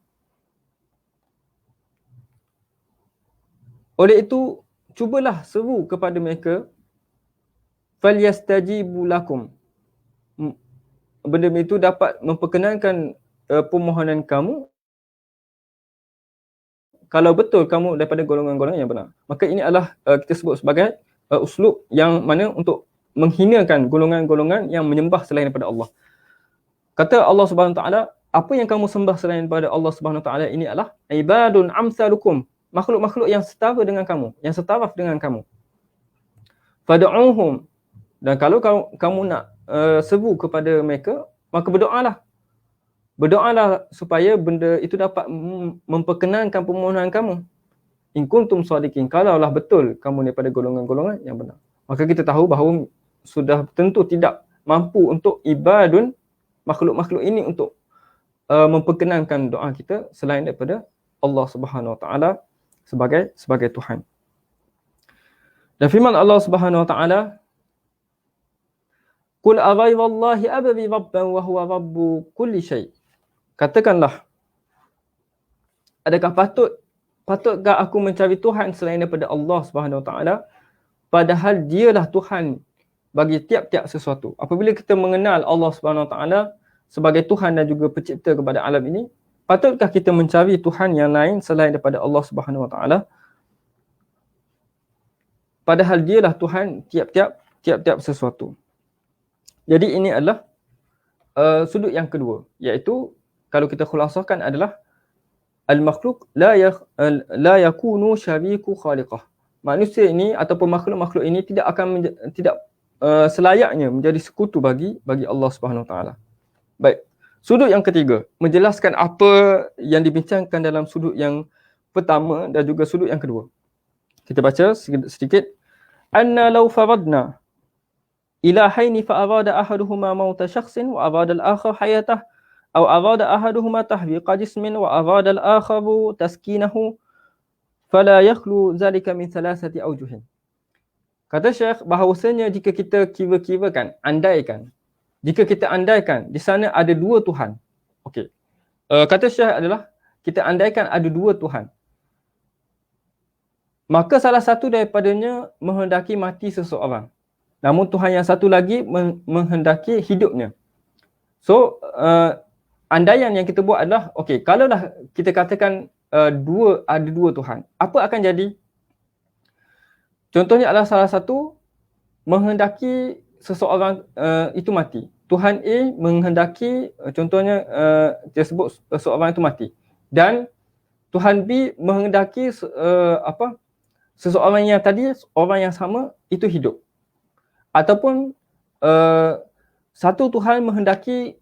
Oleh itu, cubalah seru kepada mereka, falyastajibu lakum. Benda itu dapat memperkenankan permohonan kamu kalau betul kamu daripada golongan-golongan yang benar. Maka ini adalah kita sebut sebagai uslub yang mana untuk menghinakan golongan-golongan yang menyembah selain daripada Allah. Kata Allah Subhanahu Wa Taala, apa yang kamu sembah selain daripada Allah Subhanahu Wa Taala ini adalah ibadun amsalukum, makhluk-makhluk yang setara dengan kamu, yang setaraf dengan kamu. Fad'uhum, dan kalau kamu nak seru kepada mereka, maka berdoalah. Berdoalah supaya benda itu dapat memperkenankan permohonan kamu. In kuntum shadiqin, kalaulah betul kamu daripada golongan-golongan yang benar. Maka kita tahu bahawa sudah tentu tidak mampu untuk ibadun, makhluk-makhluk ini untuk memperkenankan doa kita selain daripada Allah Subhanahu Wa Taala sebagai Tuhan. Dan firman Allah Subhanahu Wa Taala, qul aghayrallahi abghi rabban wa huwa rabbu kulli syai'. Katakanlah, adakah patutkah aku mencari Tuhan selain daripada Allah Subhanahu Wa Taala, padahal dialah Tuhan bagi tiap-tiap sesuatu. Apabila kita mengenal Allah Subhanahu Wa Taala sebagai Tuhan dan juga pencipta kepada alam ini, patutkah kita mencari Tuhan yang lain selain daripada Allah Subhanahu Wa Taala, padahal dialah Tuhan tiap-tiap sesuatu. Jadi ini adalah sudut yang kedua, iaitu kalau kita khulasahkan adalah al-makhluk la yakunu syariku khaliqah. Manusia ini ataupun makhluk-makhluk ini tidak akan selayaknya menjadi sekutu bagi Allah Subhanahu Wa Taala. Baik. Sudut yang ketiga, menjelaskan apa yang dibincangkan dalam sudut yang pertama dan juga sudut yang kedua. Kita baca sedikit. Anna law faradna ilahaini fa arada ahaduhuma mauta syakhsin wa arada al-akhar hayatah aw arada ahaduhuma tahriqa jismin wa arada al-akharu taskinahu fala yakhlu zalika min thalathati awjuhin. Kata Syekh bahawasanya jika kita kira-kirakan, andaikan, jika kita andaikan di sana ada dua Tuhan. Okey. Kata Syekh adalah kita andaikan ada dua Tuhan. Maka salah satu daripadanya menghendaki mati seseorang. Namun Tuhan yang satu lagi menghendaki hidupnya. So, andaian yang kita buat adalah, okey, kalaulah kita katakan ada dua Tuhan, apa akan jadi? Contohnya adalah salah satu menghendaki seseorang itu mati. Tuhan A menghendaki contohnya dia sebut seseorang itu mati. Dan Tuhan B menghendaki seseorang yang tadi, orang yang sama itu hidup. Ataupun satu Tuhan menghendaki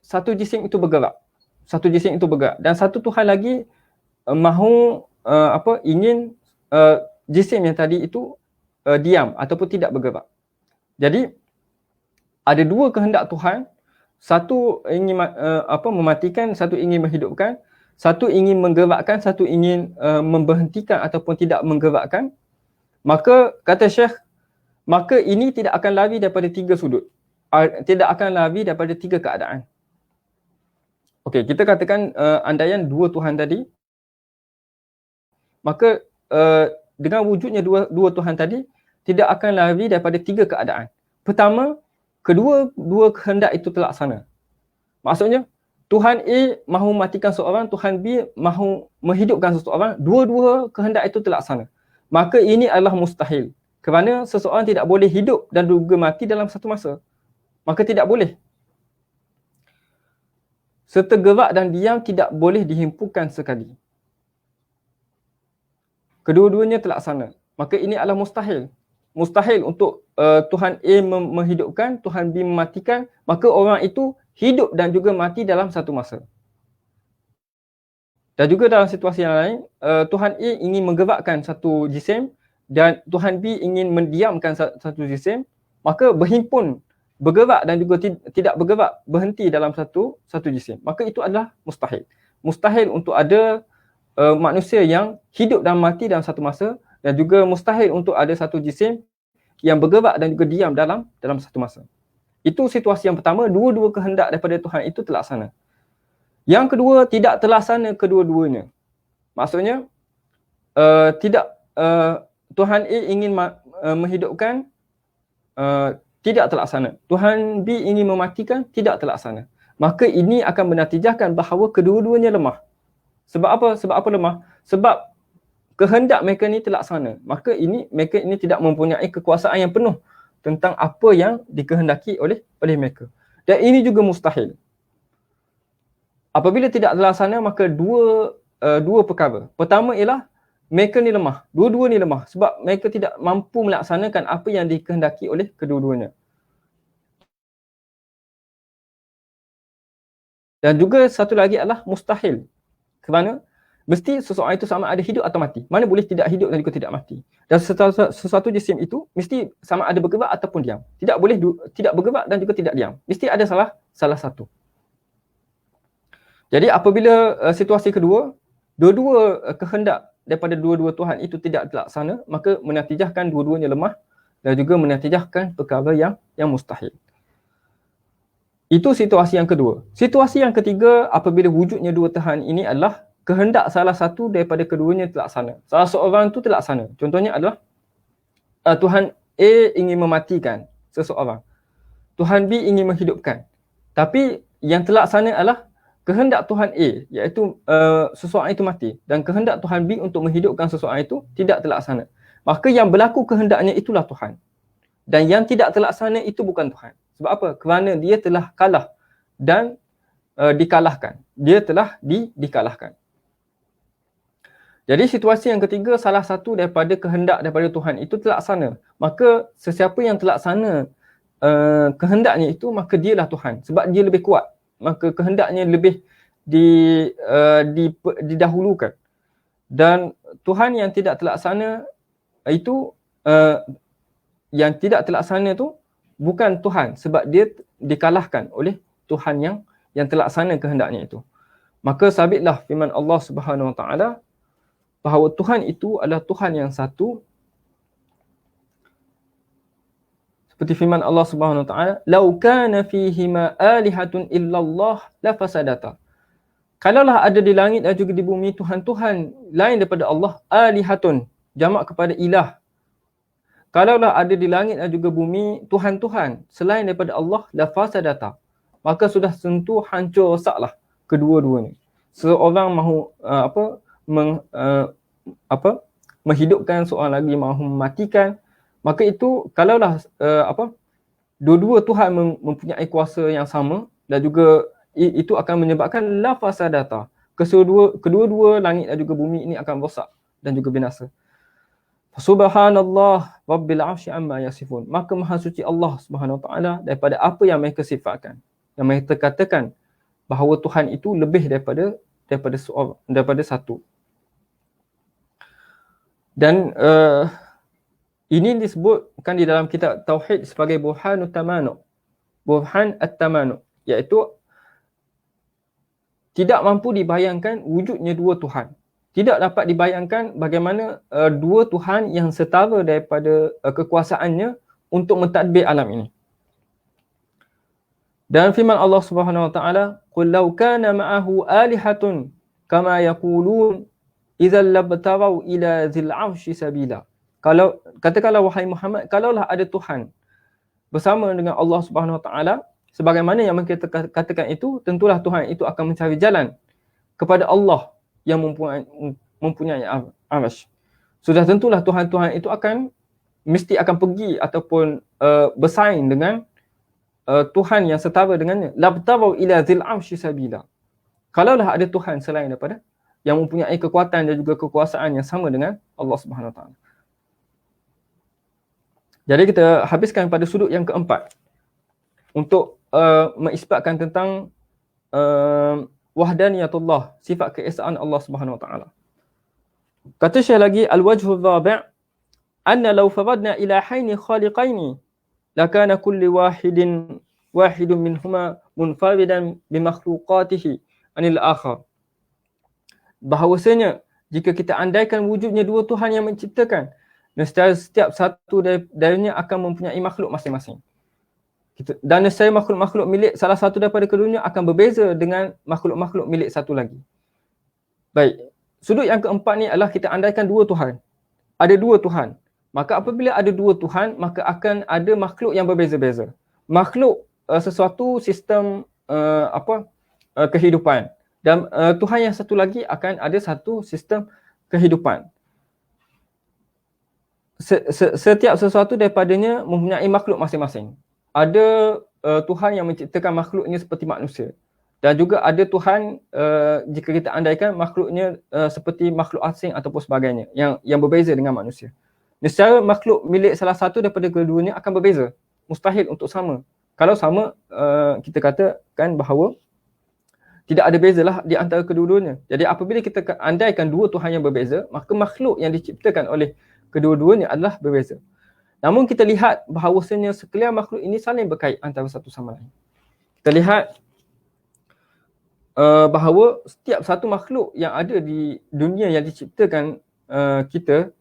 satu jisim itu bergerak. Satu jisim itu bergerak. Dan satu Tuhan lagi mahu ingin jisim yang tadi itu diam ataupun tidak bergerak. Jadi ada dua kehendak Tuhan, satu ingin mematikan, satu ingin menghidupkan, satu ingin menggerakkan, satu ingin memberhentikan ataupun tidak menggerakkan. Maka kata Syekh, maka ini tidak akan lari daripada tiga sudut. Tidak akan lari daripada tiga keadaan. Okey, kita katakan andaian dua Tuhan tadi, maka dengan wujudnya dua Tuhan tadi, tidak akan lari daripada tiga keadaan. Pertama, kedua kehendak itu terlaksana. Maksudnya, Tuhan A mahu matikan seorang, Tuhan B mahu menghidupkan seseorang, dua-dua kehendak itu terlaksana. Maka ini adalah mustahil. Kerana seseorang tidak boleh hidup dan juga mati dalam satu masa. Maka tidak boleh. Serta gerak dan diam tidak boleh dihimpunkan sekali. Kedua-duanya terlaksana. Maka ini adalah mustahil. Mustahil untuk Tuhan A menghidupkan, Tuhan B mematikan, maka orang itu hidup dan juga mati dalam satu masa. Dan juga dalam situasi yang lain, Tuhan A ingin menggerakkan satu jisim dan Tuhan B ingin mendiamkan satu jisim, maka berhimpun, bergerak dan juga tidak bergerak, berhenti dalam satu jisim. Maka itu adalah mustahil. Mustahil untuk ada manusia yang hidup dan mati dalam satu masa, dan juga mustahil untuk ada satu jisim yang bergerak dan juga diam dalam satu masa. Itu situasi yang pertama, dua-dua kehendak daripada Tuhan itu terlaksana. Yang kedua, tidak terlaksana kedua-duanya. Maksudnya, Tuhan A ingin menghidupkan, tidak terlaksana. Tuhan B ingin mematikan, tidak terlaksana. Maka ini akan menatijahkan bahawa kedua-duanya lemah. Sebab apa? Sebab apa lemah? Sebab kehendak mereka ni terlaksana. Maka mereka ini tidak mempunyai kekuasaan yang penuh tentang apa yang dikehendaki oleh mereka. Dan ini juga mustahil. Apabila tidak terlaksana, maka dua perkara. Pertama ialah mereka ni lemah. Dua-dua ni lemah sebab mereka tidak mampu melaksanakan apa yang dikehendaki oleh kedua-duanya. Dan juga satu lagi adalah mustahil. Kerana mesti seseorang itu sama ada hidup atau mati. Mana boleh tidak hidup dan juga tidak mati. Dan sesuatu jisim itu mesti sama ada bergerak ataupun diam. Tidak boleh tidak bergerak dan juga tidak diam. Mesti ada salah satu. Jadi apabila situasi kedua, dua-dua kehendak daripada dua-dua Tuhan itu tidak terlaksana, maka menatijahkan dua-duanya lemah dan juga menatijahkan perkara yang mustahil. Itu situasi yang kedua. Situasi yang ketiga, apabila wujudnya dua Tuhan ini adalah kehendak salah satu daripada keduanya terlaksana. Salah seorang itu terlaksana. Contohnya adalah Tuhan A ingin mematikan seseorang. Tuhan B ingin menghidupkan. Tapi yang terlaksana adalah kehendak Tuhan A, iaitu seseorang itu mati, dan kehendak Tuhan B untuk menghidupkan seseorang itu tidak terlaksana. Maka yang berlaku kehendaknya itulah Tuhan. Dan yang tidak terlaksana itu bukan Tuhan. Sebab apa? Kerana dia telah kalah dan dikalahkan. Dia telah dikalahkan. Jadi situasi yang ketiga, salah satu daripada kehendak daripada Tuhan itu terlaksana. Maka sesiapa yang terlaksana kehendaknya itu, maka dialah Tuhan. Sebab dia lebih kuat. Maka kehendaknya lebih didahulukan. Dan Tuhan yang tidak terlaksana itu, yang tidak terlaksana itu bukan Tuhan, sebab dia dikalahkan oleh Tuhan yang terlaksana kehendaknya itu. Maka sabitlah firman Allah Subhanahu Wa Taala bahawa Tuhan itu adalah Tuhan yang satu. Seperti firman Allah Subhanahu Wa Taala, "Lau kana fihima alihatun illallah lafasadata." Kalaulah ada di langit dan juga di bumi Tuhan-Tuhan lain daripada Allah, alihatun, jamak kepada ilah. Kalaulah ada di langit dan juga bumi Tuhan-Tuhan selain daripada Allah, lafasadata, maka sudah tentu hancur rosaklah kedua-duanya. Seorang mahu menghidupkan, seorang lagi mahu mematikan. Maka itu kalaulah dua-dua Tuhan mempunyai kuasa yang sama, dan juga itu akan menyebabkan lafasadata, kedua-dua langit dan juga bumi ini akan rosak dan juga binasa. Subhanallah Rabbil Arsy amma yasifun. Maka maha suci Allah Subhanahu Wa Taala daripada apa yang mereka sifatkan. Yang mereka katakan bahawa Tuhan itu lebih daripada satu. Dan ini disebutkan di dalam kitab Tauhid sebagai Burhanut Tamanu. Burhan At-Tamanu, iaitu tidak mampu dibayangkan wujudnya dua Tuhan. Tidak dapat dibayangkan bagaimana dua Tuhan yang setara daripada kekuasaannya untuk mentadbir alam ini. Dan firman Allah Subhanahu Wa Taala, "Qul law kana ma'ahu alihatun kama yaqulun idzal labtaghaw ila dzil 'arsy sabila." Kalau katakanlah wahai Muhammad, kalaulah ada Tuhan bersama dengan Allah Subhanahu Wa Taala, sebagaimana yang kita katakan itu, tentulah Tuhan itu akan mencari jalan kepada Allah yang mempunyai arsy. Sudah tentulah Tuhan-Tuhan itu mesti akan pergi ataupun bersaing dengan Tuhan yang setara dengannya. Labtaghaw ila dzil 'arsy sabila. Kalaulah ada Tuhan selain daripada yang mempunyai kekuatan dan juga kekuasaan yang sama dengan Allah Subhanahu Wa Taala. Jadi kita habiskan pada sudut yang keempat untuk mengisbatkan tentang wahdaniyatullah, sifat keesaan Allah Subhanahu Wa Taala. Kata Syekh lagi, al-wajhu rabi' anna law faradna ilahaini khaliqaini lakana kulli wahidun minhuma munfaridan bi makhluqatihi anil akhar. Bahawasanya jika kita andaikan wujudnya dua Tuhan yang menciptakan, nescaya setiap satu darinya akan mempunyai makhluk masing-masing. Dan nescaya makhluk-makhluk milik salah satu daripada keduanya akan berbeza dengan makhluk-makhluk milik satu lagi. Baik, sudut yang keempat ni adalah kita andaikan dua Tuhan. Ada dua Tuhan. Maka apabila ada dua Tuhan, maka akan ada makhluk yang berbeza-beza. Makhluk sesuatu sistem kehidupan. Dan Tuhan yang satu lagi akan ada satu sistem kehidupan. Setiap sesuatu daripadanya mempunyai makhluk masing-masing. Ada Tuhan yang menciptakan makhluknya seperti manusia. Dan juga ada Tuhan jika kita andaikan makhluknya seperti makhluk asing ataupun sebagainya yang berbeza dengan manusia. Secara makhluk milik salah satu daripada keduanya akan berbeza. Mustahil untuk sama. Kalau sama, kita katakan bahawa tidak ada bezalah di antara kedua-duanya. Jadi apabila kita andaikan dua Tuhan yang berbeza, maka makhluk yang diciptakan oleh kedua-duanya adalah berbeza. Namun kita lihat bahawasanya sekalian makhluk ini saling berkait antara satu sama lain. Kita lihat bahawa setiap satu makhluk yang ada di dunia yang diciptakan kita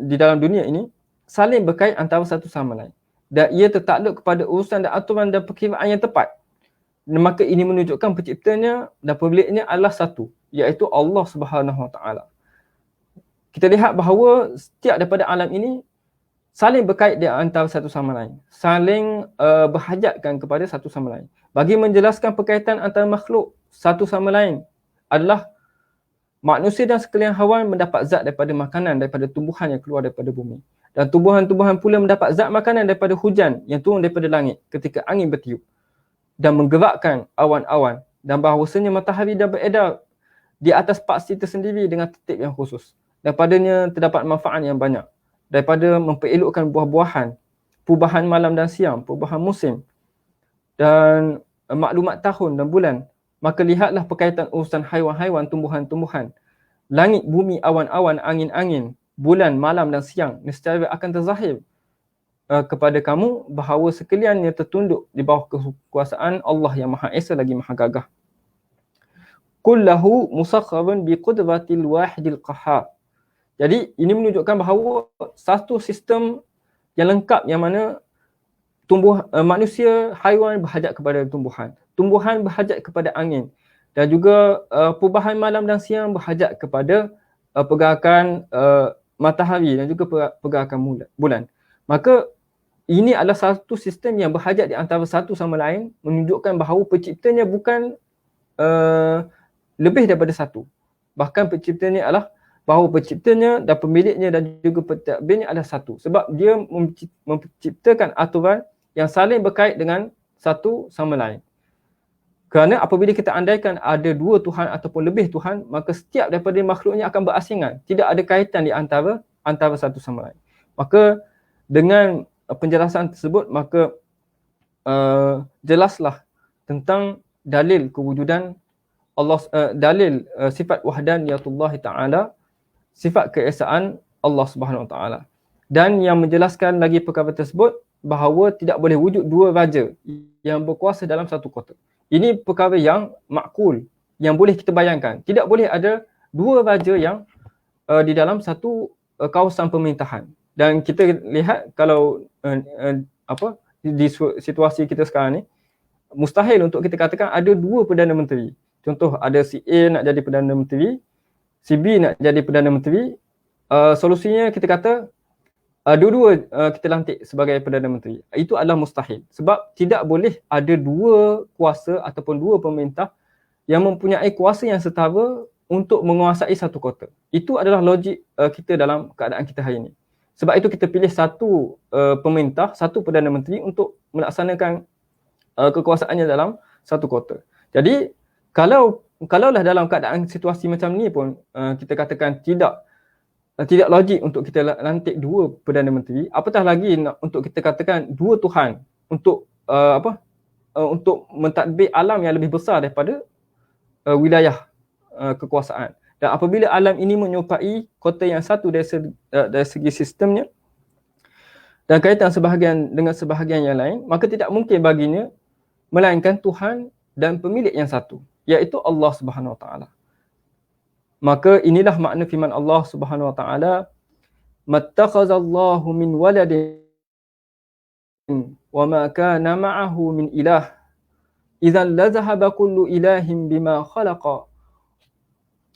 di dalam dunia ini saling berkait antara satu sama lain. Dan ia tertakluk kepada urusan dan aturan dan perkiraan yang tepat. Maka ini menunjukkan penciptanya dan pemiliknya adalah satu, iaitu Allah Subhanahu Wa Taala. Kita lihat bahawa setiap daripada alam ini saling berkait di antara satu sama lain. Saling berhajatkan kepada satu sama lain. Bagi menjelaskan perkaitan antara makhluk satu sama lain adalah manusia dan sekalian haiwan mendapat zat daripada makanan daripada tumbuhan yang keluar daripada bumi. Dan tumbuhan-tumbuhan pula mendapat zat makanan daripada hujan yang turun daripada langit ketika angin bertiup dan menggerakkan awan-awan, dan bahawasanya matahari dah beredar di atas paksi tersendiri dengan tertib yang khusus. Daripadanya terdapat manfaat yang banyak. Daripada memperelokkan buah-buahan, perubahan malam dan siang, perubahan musim dan maklumat tahun dan bulan. Maka lihatlah perkaitan urusan haiwan-haiwan, tumbuhan-tumbuhan, langit, bumi, awan-awan, angin-angin, bulan, malam dan siang. Nescaya akan terzahir kepada kamu bahawa sekaliannya tertunduk di bawah kekuasaan Allah yang Maha Esa lagi Maha Gagah. Kullahu musakharun biqudratil wahidil qahhar. Jadi ini menunjukkan bahawa satu sistem yang lengkap yang mana manusia, haiwan berhajat kepada tumbuhan. Tumbuhan berhajat kepada angin. Dan juga perubahan malam dan siang berhajat kepada pergerakan matahari dan juga pergerakan bulan. Maka ini adalah satu sistem yang berhajat di antara satu sama lain, menunjukkan bahawa penciptanya bukan lebih daripada satu. Bahkan penciptanya adalah bahawa penciptanya dan pemiliknya dan juga pentadbirnya adalah satu. Sebab dia menciptakan aturan yang saling berkait dengan satu sama lain. Kerana apabila kita andaikan ada dua Tuhan ataupun lebih Tuhan, maka setiap daripada makhluknya akan berasingan. Tidak ada kaitan di antara antara satu sama lain. Maka dengan penjelasan tersebut, maka jelaslah tentang dalil kewujudan Allah, dalil sifat wahdaniyatullah ta'ala, sifat keesaan Allah Subhanahu Wa Taala. Dan yang menjelaskan lagi perkara tersebut bahawa tidak boleh wujud dua raja yang berkuasa dalam satu kota. Ini perkara yang makul, yang boleh kita bayangkan. Tidak boleh ada dua raja yang di dalam satu kawasan pemerintahan. Dan kita lihat kalau di situasi kita sekarang ni, mustahil untuk kita katakan ada dua Perdana Menteri. Contoh, ada si A nak jadi Perdana Menteri, si B nak jadi Perdana Menteri. Solusinya kita kata dua-dua kita lantik sebagai Perdana Menteri. Itu adalah mustahil. Sebab tidak boleh ada dua kuasa ataupun dua pemerintah yang mempunyai kuasa yang setara untuk menguasai satu kota. Itu adalah logik kita dalam keadaan kita hari ini. Sebab itu kita pilih satu pemerintah, satu Perdana Menteri untuk melaksanakan kekuasaannya dalam satu kota. Jadi kalaulah dalam keadaan situasi macam ni pun kita katakan tidak logik untuk kita lantik dua Perdana Menteri, apatah lagi untuk kita katakan dua Tuhan untuk untuk mentadbir alam yang lebih besar daripada wilayah kekuasaan. Dan apabila alam ini menyerupai kota yang satu dari segi sistemnya dan kaitan dengan sebahagian yang lain, maka tidak mungkin baginya melainkan Tuhan dan pemilik yang satu, iaitu Allah Subhanahu Wa Taala. Maka inilah makna firman Allah Subhanahu Wa Taala, mattakhazallahu min waladin wa ma kana ma'ahu min ilah idzan la zahaba kullu ilahin bima khalaqa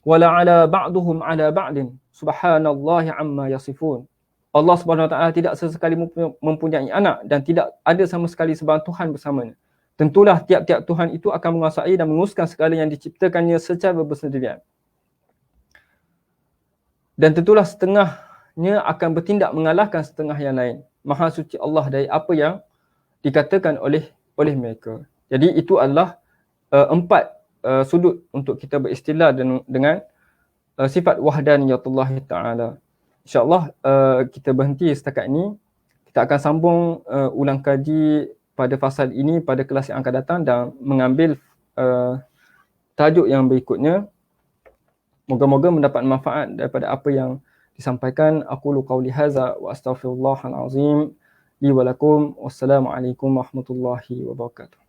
wala ala ba'duhum ala ba'din subhanallahi amma yasifun. Allah Subhanahu Wa Taala tidak sesekali mempunyai anak dan tidak ada sama sekali sebarang Tuhan bersamanya. Tentulah tiap-tiap Tuhan itu akan menguasai dan menguruskan segala yang diciptakannya secara bersendirian. Dan tentulah setengahnya akan bertindak mengalahkan setengah yang lain. Maha suci Allah dari apa yang dikatakan oleh mereka. Jadi itu adalah empat sudut untuk kita beristilah dengan sifat wahdaniyatullah ta'ala. InsyaAllah kita berhenti setakat ini. Kita akan sambung ulang kaji pada fasal ini pada kelas yang akan datang dan mengambil tajuk yang berikutnya. Moga-moga mendapat manfaat daripada apa yang disampaikan. Aqulu qawli hadza wa astaghfirullahal azim li wa lakum. Wassalamualaikum warahmatullahi wabarakatuh.